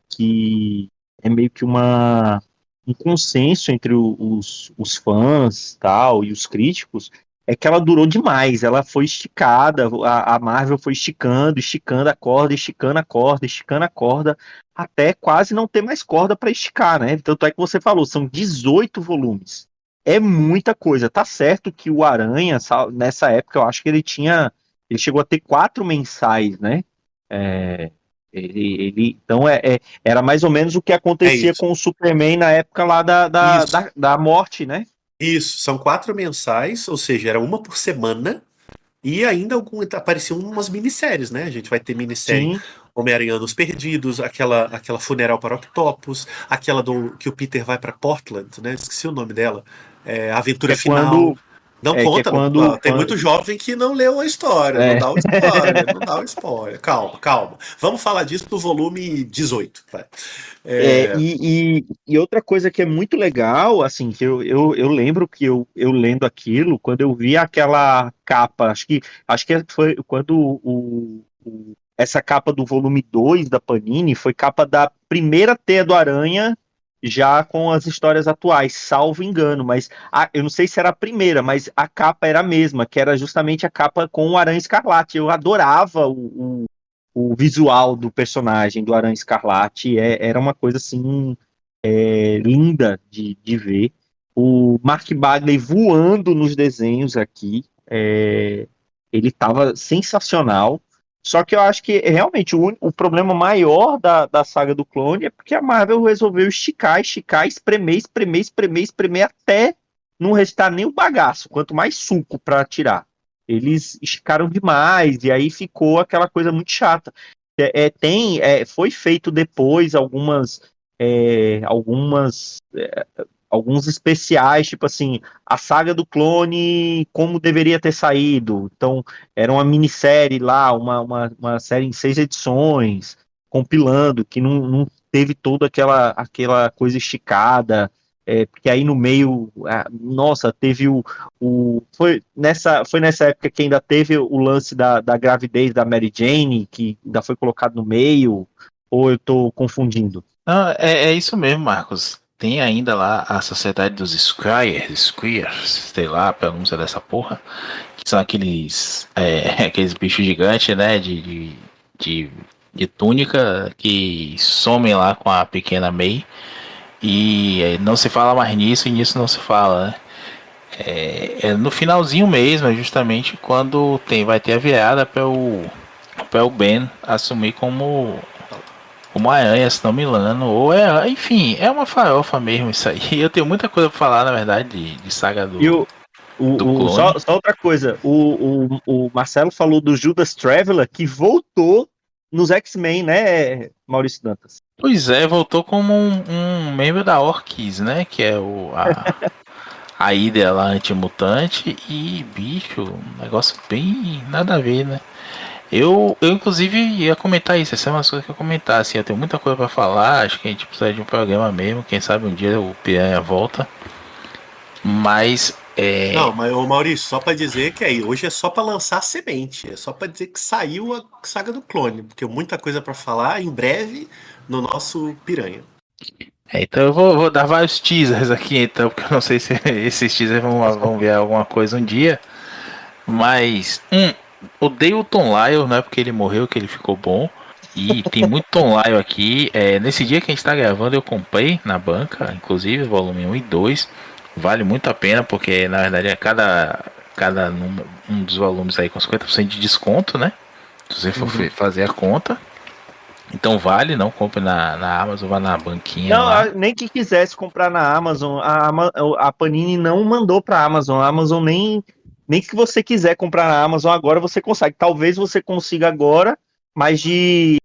um consenso entre os fãs tal, e os críticos, é que ela durou demais, ela foi esticada, a Marvel foi esticando, esticando a corda, esticando a corda, esticando a corda, até quase não ter mais corda para esticar, né? Tanto é que você falou, são 18 volumes. É muita coisa. Tá certo que o Aranha, nessa época, eu acho que ele chegou a ter 4 mensais, né? É, então era mais ou menos o que É acontecia isso. com o Superman na época lá Isso. da morte, né? Isso. São 4 mensais, ou seja, era uma por semana. E ainda apareciam umas minisséries, né? A gente vai ter minissérie Sim, Homem-Aranha nos Perdidos, aquela Funeral para Octopus, aquela do que o Peter vai para Portland, né? Esqueci o nome dela. que Aventura é Final. quando Não que é conta, não. quando, Tem muito jovem que não leu a história. Não é, dá o spoiler, não dá o spoiler. Calma, calma. Vamos falar disso no volume 18. Vai. É, e outra coisa que é muito legal, assim, que eu lembro que eu lendo aquilo, quando eu vi aquela capa, acho que foi quando essa capa do volume 2 da Panini foi capa da primeira Teia do Aranha, já com as histórias atuais, salvo engano, mas eu não sei se era a primeira, mas a capa era a mesma, que era justamente a capa com o Aranha Escarlate. Eu adorava o visual do personagem do Aranha Escarlate, era uma coisa assim linda de ver. O Mark Bagley voando nos desenhos aqui, ele estava sensacional. Só que eu acho que realmente o problema maior da saga do clone é porque a Marvel resolveu esticar, esticar, espremer, espremer, espremer, espremer até não restar nem o bagaço, quanto mais suco para tirar. Eles esticaram demais e aí ficou aquela coisa muito chata. Foi feito depois alguns especiais, tipo assim, a saga do clone, como deveria ter saído. Então, era uma minissérie lá, uma série em 6 edições, compilando, que não teve toda aquela coisa esticada. Porque aí no meio, nossa, teve foi nessa época que ainda teve o lance da gravidez da Mary Jane, que ainda foi colocado no meio, ou eu tô confundindo? Não, é isso mesmo, Marcos. Tem ainda lá a Sociedade dos Squires, sei lá a pronúncia dessa porra, que são aqueles, aqueles bichos gigantes, né, de, de túnica que somem lá com a pequena May. E não se fala mais nisso e nisso não se fala, né? É no finalzinho mesmo, é justamente quando vai ter a virada para o Ben assumir como aranha, se não me engano. Ou enfim, é uma farofa mesmo isso aí. Eu tenho muita coisa pra falar, na verdade, de saga E do clone. só outra coisa, o Marcelo falou do Judas Traveler, que voltou nos X-Men, né, Maurício Dantas? Pois é, voltou como um membro da Orquis, né? Que é a Hydra lá antimutante. E, bicho, um negócio bem nada a ver, né? Eu inclusive ia comentar isso, essa é uma coisa que eu ia comentar, assim, eu tenho muita coisa pra falar, acho que a gente precisa de um programa mesmo, quem sabe um dia o Piranha volta, mas Não, mas ô Maurício, só pra dizer que aí, hoje é só pra lançar a semente, é só pra dizer que saiu a saga do clone, porque muita coisa pra falar em breve no nosso Piranha. então eu vou dar vários teasers aqui então, porque eu não sei se esses teasers vão ver alguma coisa um dia, mas odeio o Tom Lyle, não é porque ele morreu que ele ficou bom. E tem muito Tom Lyle aqui. Nesse dia que a gente tá gravando, eu comprei na banca, inclusive volume 1 e 2. Vale muito a pena, porque na verdade é cada um dos volumes aí com 50% de desconto, né? Se você for fazer a conta. Então vale, não compre na Amazon, vá na banquinha Não, lá. nem que quisesse comprar na Amazon, a Panini não mandou para a Amazon. A Amazon nem que você quiser comprar na Amazon agora você consegue. Talvez você consiga agora, mas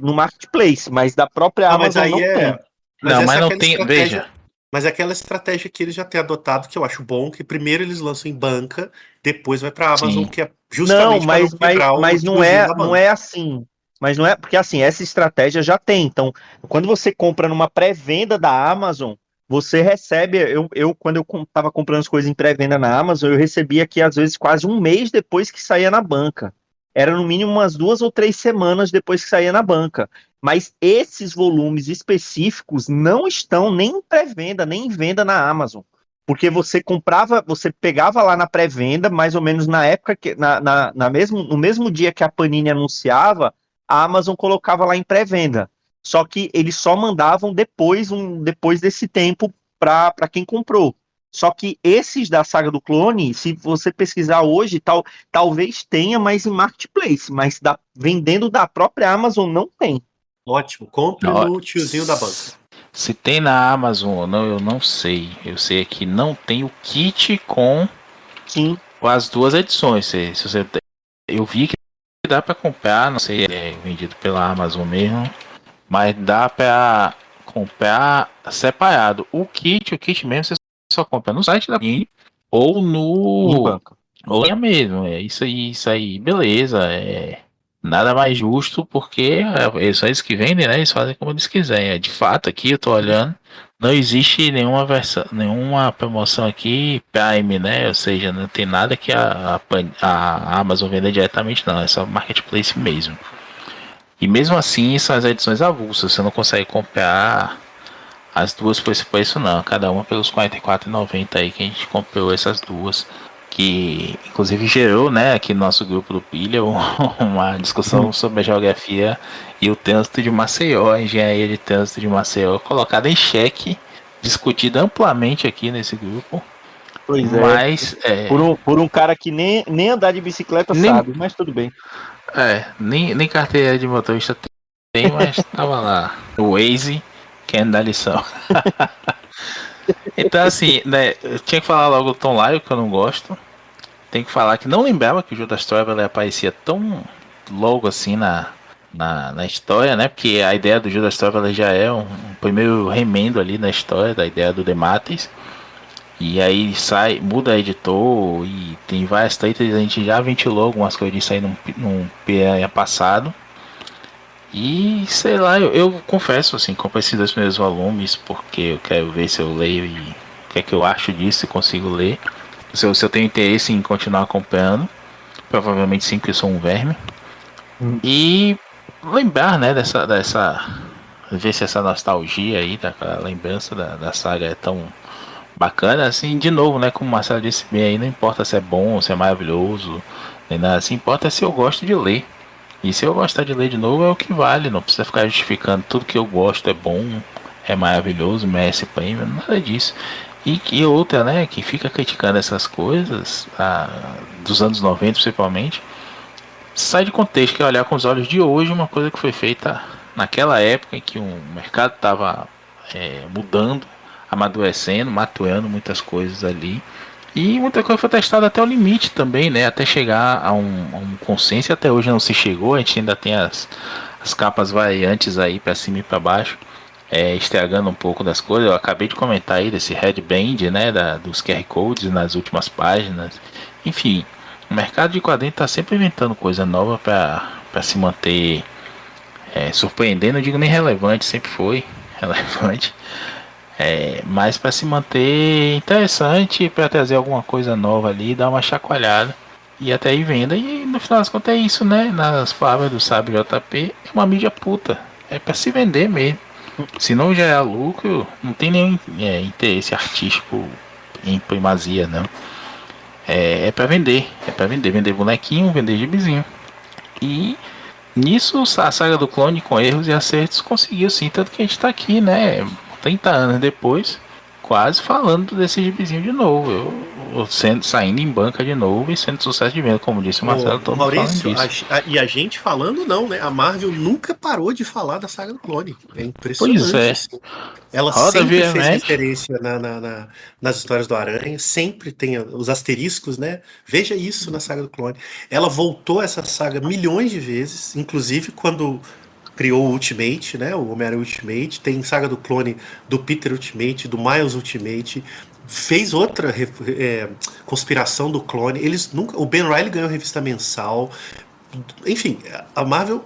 no marketplace, mas da própria Ah, mas Amazon aí não tem. Mas Não, mas essa é não aquela tem. estratégia. Veja. Mas é aquela estratégia que eles já têm adotado, que eu acho bom, que primeiro eles lançam em banca, depois vai para a Amazon, Sim. que é Não, justamente para não quebrar o mas tiozinho da não banca. é assim. Mas não é, porque assim, essa estratégia já tem. Então, quando você compra numa pré-venda da Amazon, você recebe. Quando eu estava comprando as coisas em pré-venda na Amazon, eu recebia aqui, às vezes, quase um mês depois que saía na banca. Era no mínimo umas 2 ou 3 semanas depois que saía na banca. Mas esses volumes específicos não estão nem em pré-venda, nem em venda na Amazon. Porque você comprava, você pegava lá na pré-venda, mais ou menos na época que no mesmo dia que a Panini anunciava, a Amazon colocava lá em pré-venda. Só que eles só mandavam depois desse tempo para quem comprou. Só que esses da saga do clone, se você pesquisar hoje, talvez tenha mais em marketplace, mas vendendo da própria Amazon não tem. Ótimo, compre Ó, no tiozinho da banca. se tem na Amazon ou não, eu não sei. Eu sei que não tem o kit Sim. com as duas edições. Se você, eu vi que dá para comprar, não sei, é vendido pela Amazon mesmo, mas dá para comprar separado. O kit mesmo você só compra no site da Panini ou Em no banca. ou é mesmo. É isso aí, beleza. Nada mais justo porque só eles que vendem, né? Eles fazem como eles quiserem. De fato, aqui eu tô olhando, não existe nenhuma versão, nenhuma promoção aqui Prime, né? Ou seja, não tem nada que a Amazon venda diretamente, não. É só marketplace mesmo. E mesmo assim, são as edições avulsas. Você não consegue comprar as duas por esse preço, não. Cada uma pelos R$ 44,90 aí que a gente comprou essas duas. Que inclusive gerou, né, aqui no nosso grupo do Pilha, uma discussão sobre a geografia e o trânsito de Maceió, a engenharia de trânsito de Maceió, colocada em xeque, discutida amplamente aqui nesse grupo. Pois é. Mas Por um cara que nem andar de bicicleta nem, sabe, mas tudo bem. nem carteira de motorista tem, mas tava lá. O Waze querendo dar lição. Então assim, né, eu tinha que falar logo do Tom Lyle, que eu não gosto. Tem que falar que não lembrava que o Judas Traveler aparecia tão logo assim na história, né? Porque a ideia do Judas Traveler já é um primeiro remendo ali na história da ideia do Demates. E aí muda editor e tem várias tretas, a gente já ventilou algumas coisas disso aí num PA passado. E sei lá, eu confesso assim, comprei esses 2 primeiros volumes porque eu quero ver se eu leio e que é que eu acho disso, se consigo ler. Se eu tenho interesse em continuar acompanhando. Provavelmente sim, porque eu sou um verme. E lembrar, né, ver se essa nostalgia aí, daquela lembrança da saga é tão bacana, assim, de novo, né, como o Marcelo disse bem aí, não importa se é bom, se é maravilhoso, nem nada assim, importa se eu gosto de ler. E se eu gostar de ler de novo é o que vale, não precisa ficar justificando tudo que eu gosto é bom, é maravilhoso, merece prêmio, nada disso. E outra, né, que fica criticando essas coisas, dos anos 90 principalmente, sai de contexto, que é olhar com os olhos de hoje uma coisa que foi feita naquela época em que o mercado estava mudando, amadurecendo, maturando muitas coisas ali. E muita coisa foi testada até o limite também, né? Até chegar a um consenso, e até hoje não se chegou. A gente ainda tem as capas variantes aí para cima e para baixo, estragando um pouco das coisas. Eu acabei de comentar aí desse headband, né? Dos QR Codes nas últimas páginas. Enfim, o mercado de quadrinhos está sempre inventando coisa nova para se manter surpreendendo. Não digo nem relevante, sempre foi relevante. Mas para se manter interessante, para trazer alguma coisa nova ali, dar uma chacoalhada e até aí venda. E no final das contas é isso, né? Nas palavras do Sábio JP, é uma mídia puta. É para se vender mesmo. Se não gerar lucro, não tem nenhum interesse artístico em primazia, não. É para vender. É para vender. Vender bonequinho, vender gibizinho. E nisso a saga do clone com erros e acertos conseguiu sim. Tanto que a gente tá aqui, né? 30 anos depois, quase falando desse gibizinho de novo. Saindo em banca de novo e sendo sucesso de venda, como disse o Marcelo, todo mundo falando Maurício, disso. e a gente falando não, né? A Marvel nunca parou de falar da saga do clone. É Pois impressionante, é. assim. Ela Roda sempre fez VMS. referência nas histórias do Aranha, sempre tem os asteriscos, né? Veja isso na saga do clone. Ela voltou essa saga milhões de vezes, inclusive quando criou o Ultimate, né? O Homem-Aranha Ultimate, tem saga do clone do Peter Ultimate, do Miles Ultimate. Fez outra conspiração do clone. Eles nunca. O Ben Reilly ganhou revista mensal. Enfim, a Marvel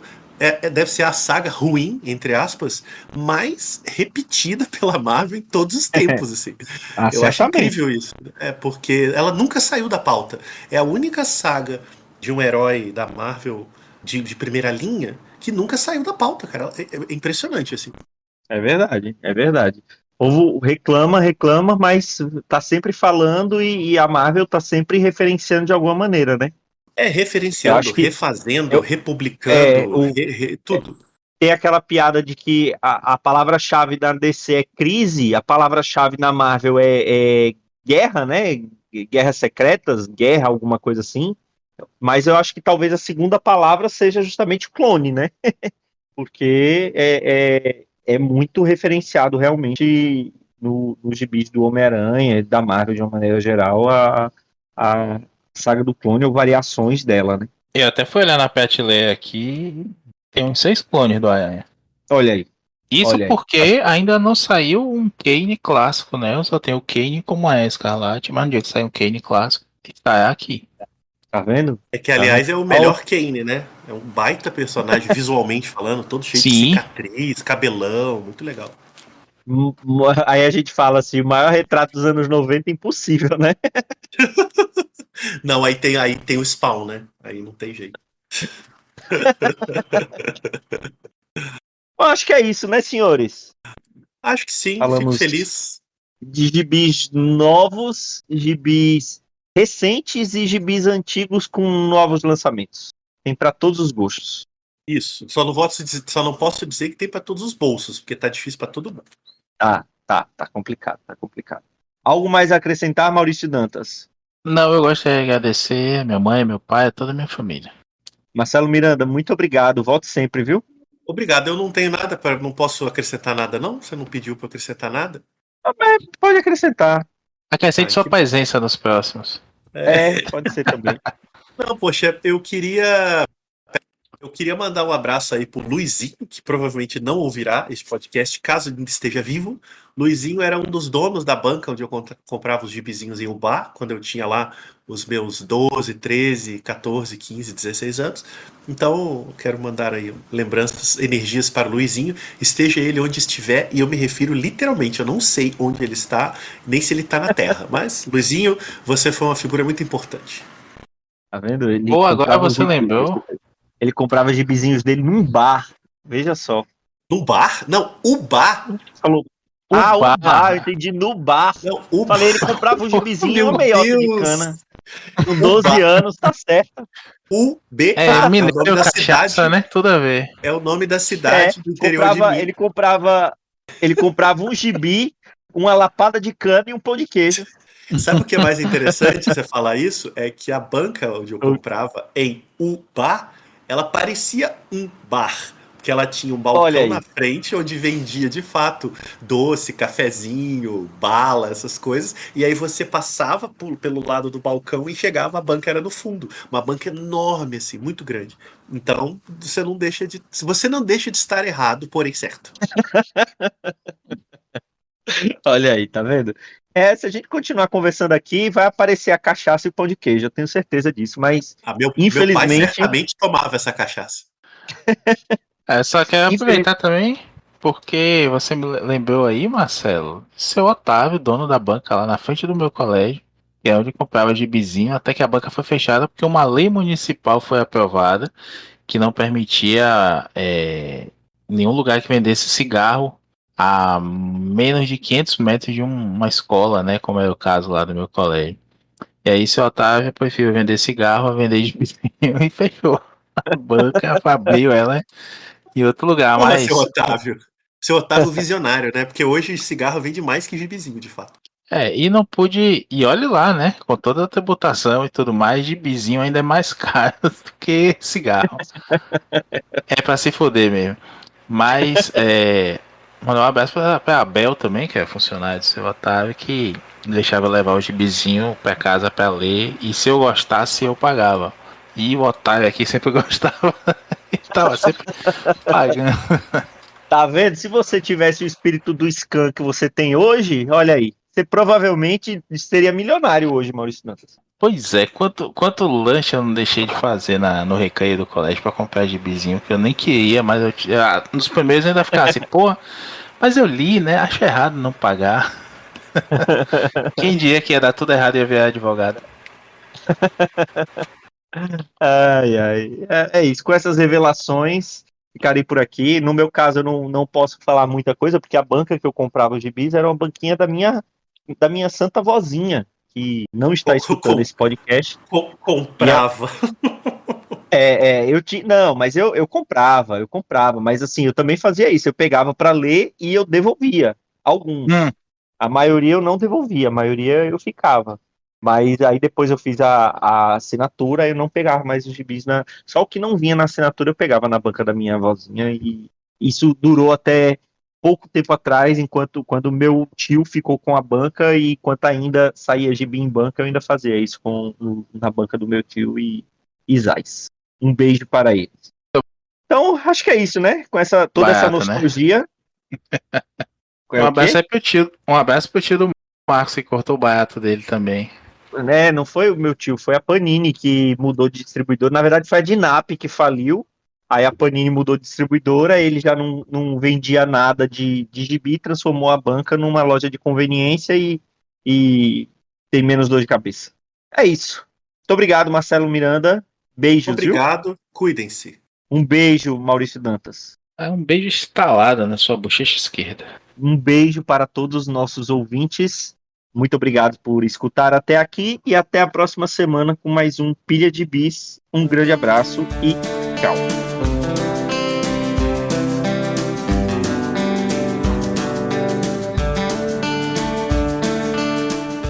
deve ser a saga ruim, entre aspas, mais repetida pela Marvel em todos os tempos, assim. Ah, Eu acho certamente. incrível isso. Porque ela nunca saiu da pauta. É a única saga de um herói da Marvel de primeira linha que nunca saiu da pauta, cara. É impressionante, assim. É verdade, é verdade. O povo reclama, reclama, mas tá sempre falando e a Marvel tá sempre referenciando de alguma maneira, né? É Eu referenciando, acho que refazendo, eu, é, republicando, o, tudo. tem aquela piada de que a palavra-chave da DC é crise, a palavra-chave na Marvel é guerra, né? Guerras secretas, guerra, alguma coisa assim. Mas eu acho que talvez a segunda palavra seja justamente clone, né? Porque é muito referenciado realmente nos gibis do Homem-Aranha, da Marvel de uma maneira geral, a saga do clone ou variações dela, né? Eu até fui olhar na prateleira aqui, tem uns 6 clones do Aranha. Olha aí, Isso olha aí. porque ainda não saiu um Kane clássico, né? Eu só tenho o Kane como a Escarlate, mas no dia que sair um Kane clássico, está aqui. Tá vendo? É que, Tá vendo? aliás, é o melhor Kane, né? É um baita personagem visualmente falando, todo cheio de Sim, cicatriz, cabelão, muito legal. Aí a gente fala assim, o maior retrato dos anos 90 impossível, né? Não, aí tem o Spawn, né? Aí não tem jeito. Eu acho que é isso, né, senhores? Acho que sim, fico Falamos feliz. de gibis novos, gibis recentes e gibis antigos com novos lançamentos. Tem para todos os gostos. Isso. Só não posso dizer que tem para todos os bolsos, porque tá difícil para todo mundo. Tá complicado, tá complicado. Algo mais a acrescentar, Maurício Dantas? não, eu gosto de agradecer a minha mãe, meu pai, a toda a minha família. Marcelo Miranda, muito obrigado. Volte sempre, viu? Obrigado. Eu não tenho nada para, não posso acrescentar nada, não. Você não pediu para acrescentar nada? Pode acrescentar. Acrescente sua Que bom. presença nos próximos. É, Pode ser também. não, poxa, eu queria Eu queria mandar um abraço aí pro Luizinho, que provavelmente não ouvirá esse podcast, caso ele ainda esteja vivo. Luizinho era um dos donos da banca onde eu comprava os gibizinhos em Ubá, quando eu tinha lá os meus 12, 13, 14, 15, 16 anos. Então, eu quero mandar aí lembranças, energias para o Luizinho. Esteja ele onde estiver, e eu me refiro literalmente, eu não sei onde ele está, nem se ele está na Terra. Mas, Luizinho, você foi uma figura muito importante. Tá vendo? Ele Pô, agora comprava você lembrou? Ele comprava gibizinhos dele num bar. Veja só. No bar? Não, o bar. Falou. O O bar. bar, eu entendi, no bar. Não, o Falei, ele bar. comprava um gibizinho e Meu uma meiota de Deus. cana. Com O 12 bar. anos, tá certo. UBA É, é o nome minério, da cachaça, cidade. né? Tudo a ver. É o nome da cidade do interior de Minas. Ele comprava um gibi, uma lapada de cana e um pão de queijo. Sabe o que é mais interessante você falar isso? É que a banca onde eu comprava, em Ubá, ela parecia um bar. Porque ela tinha um Olha balcão aí. na frente onde vendia de fato doce, cafezinho, bala, essas coisas. E aí você passava pelo lado do balcão e chegava, a banca era no fundo. Uma banca enorme, assim, muito grande. Então, você não deixa de estar errado, porém certo. Olha aí, tá vendo? Se a gente continuar conversando aqui, vai aparecer a cachaça e o pão de queijo, eu tenho certeza disso, mas Meu pai infelizmente, certamente tomava essa cachaça. Só quero aproveitar também, porque você me lembrou aí, Marcelo, seu Otávio, dono da banca lá na frente do meu colégio, que é onde comprava gibizinho, até que a banca foi fechada porque uma lei municipal foi aprovada que não permitia nenhum lugar que vendesse cigarro a menos de 500 metros de uma escola, né, como é o caso lá do meu colégio. E aí seu Otávio preferiu vender cigarro a vender gibizinho e fechou a banca, abriu ela em outro lugar, Porra, seu mas Otávio. Seu Otávio visionário, né? Porque hoje cigarro vende mais que gibizinho, de fato. e não pude, e olhe lá, né, com toda a tributação e tudo mais, gibizinho ainda é mais caro do que cigarro. É pra se foder mesmo. Mas, mandar um abraço pra Abel também, que é funcionário do seu Otávio, que deixava eu levar o gibizinho pra casa pra ler, e se eu gostasse, eu pagava. E o Otávio aqui sempre gostava, ele tava sempre pagando. tá vendo? Se você tivesse o espírito do Scan que você tem hoje, olha aí, você provavelmente seria milionário hoje, Maurício Dantas. Pois é, quanto lanche eu não deixei de fazer no recreio do colégio pra comprar gibizinho, que eu nem queria, mas nos primeiros eu ainda ficava assim, pô, mas eu li, né? Acho errado não pagar. Quem diria que ia dar tudo errado e ia virar advogado? Ai, ai. É isso, com essas revelações, ficarei por aqui. No meu caso, eu não posso falar muita coisa, porque a banca que eu comprava os gibis era uma banquinha da minha santa vozinha, que não está escutando esse podcast. Comprava. Não, mas eu comprava, mas assim, eu também fazia isso, eu pegava para ler e eu devolvia alguns. A maioria eu não devolvia, a maioria eu ficava. Mas aí depois eu fiz a assinatura, eu não pegava mais os gibis só o que não vinha na assinatura eu pegava na banca da minha avózinha, e isso durou até pouco tempo atrás, quando meu tio ficou com a banca, e enquanto ainda saía gibi em banca, eu ainda fazia isso na banca do meu tio e Zais. Um beijo para eles. Então, acho que é isso, né? Com toda essa Barato, né? nostalgia. Um abraço aí pro tio. Um abraço pro tio do Marcos, que cortou o barato dele também. Né, não foi o meu tio, foi a Panini que mudou de distribuidor. Na verdade, foi a Dinap que faliu. Aí a Panini mudou de distribuidora, ele já não vendia nada de gibi, transformou a banca numa loja de conveniência e tem menos dor de cabeça. É isso. Muito obrigado, Marcelo Miranda. Beijos, Obrigado, cuidem-se. Um beijo, Maurício Dantas. Um beijo estalado na sua bochecha esquerda. Um beijo para todos os nossos ouvintes. Muito obrigado por escutar até aqui e até a próxima semana com mais um Pilha de Bis. Um grande abraço e tchau.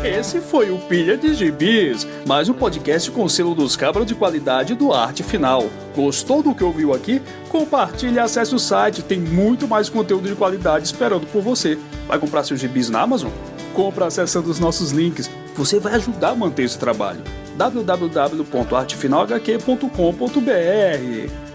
Esse foi o Pilha de Gibis, mais um podcast com selo dos cabras de qualidade do Arte Final. Gostou do que ouviu aqui? Compartilhe e acesse o site, tem muito mais conteúdo de qualidade esperando por você. Vai comprar seus gibis na Amazon? Compra acessando os nossos links, você vai ajudar a manter esse trabalho. www.artefinalhq.com.br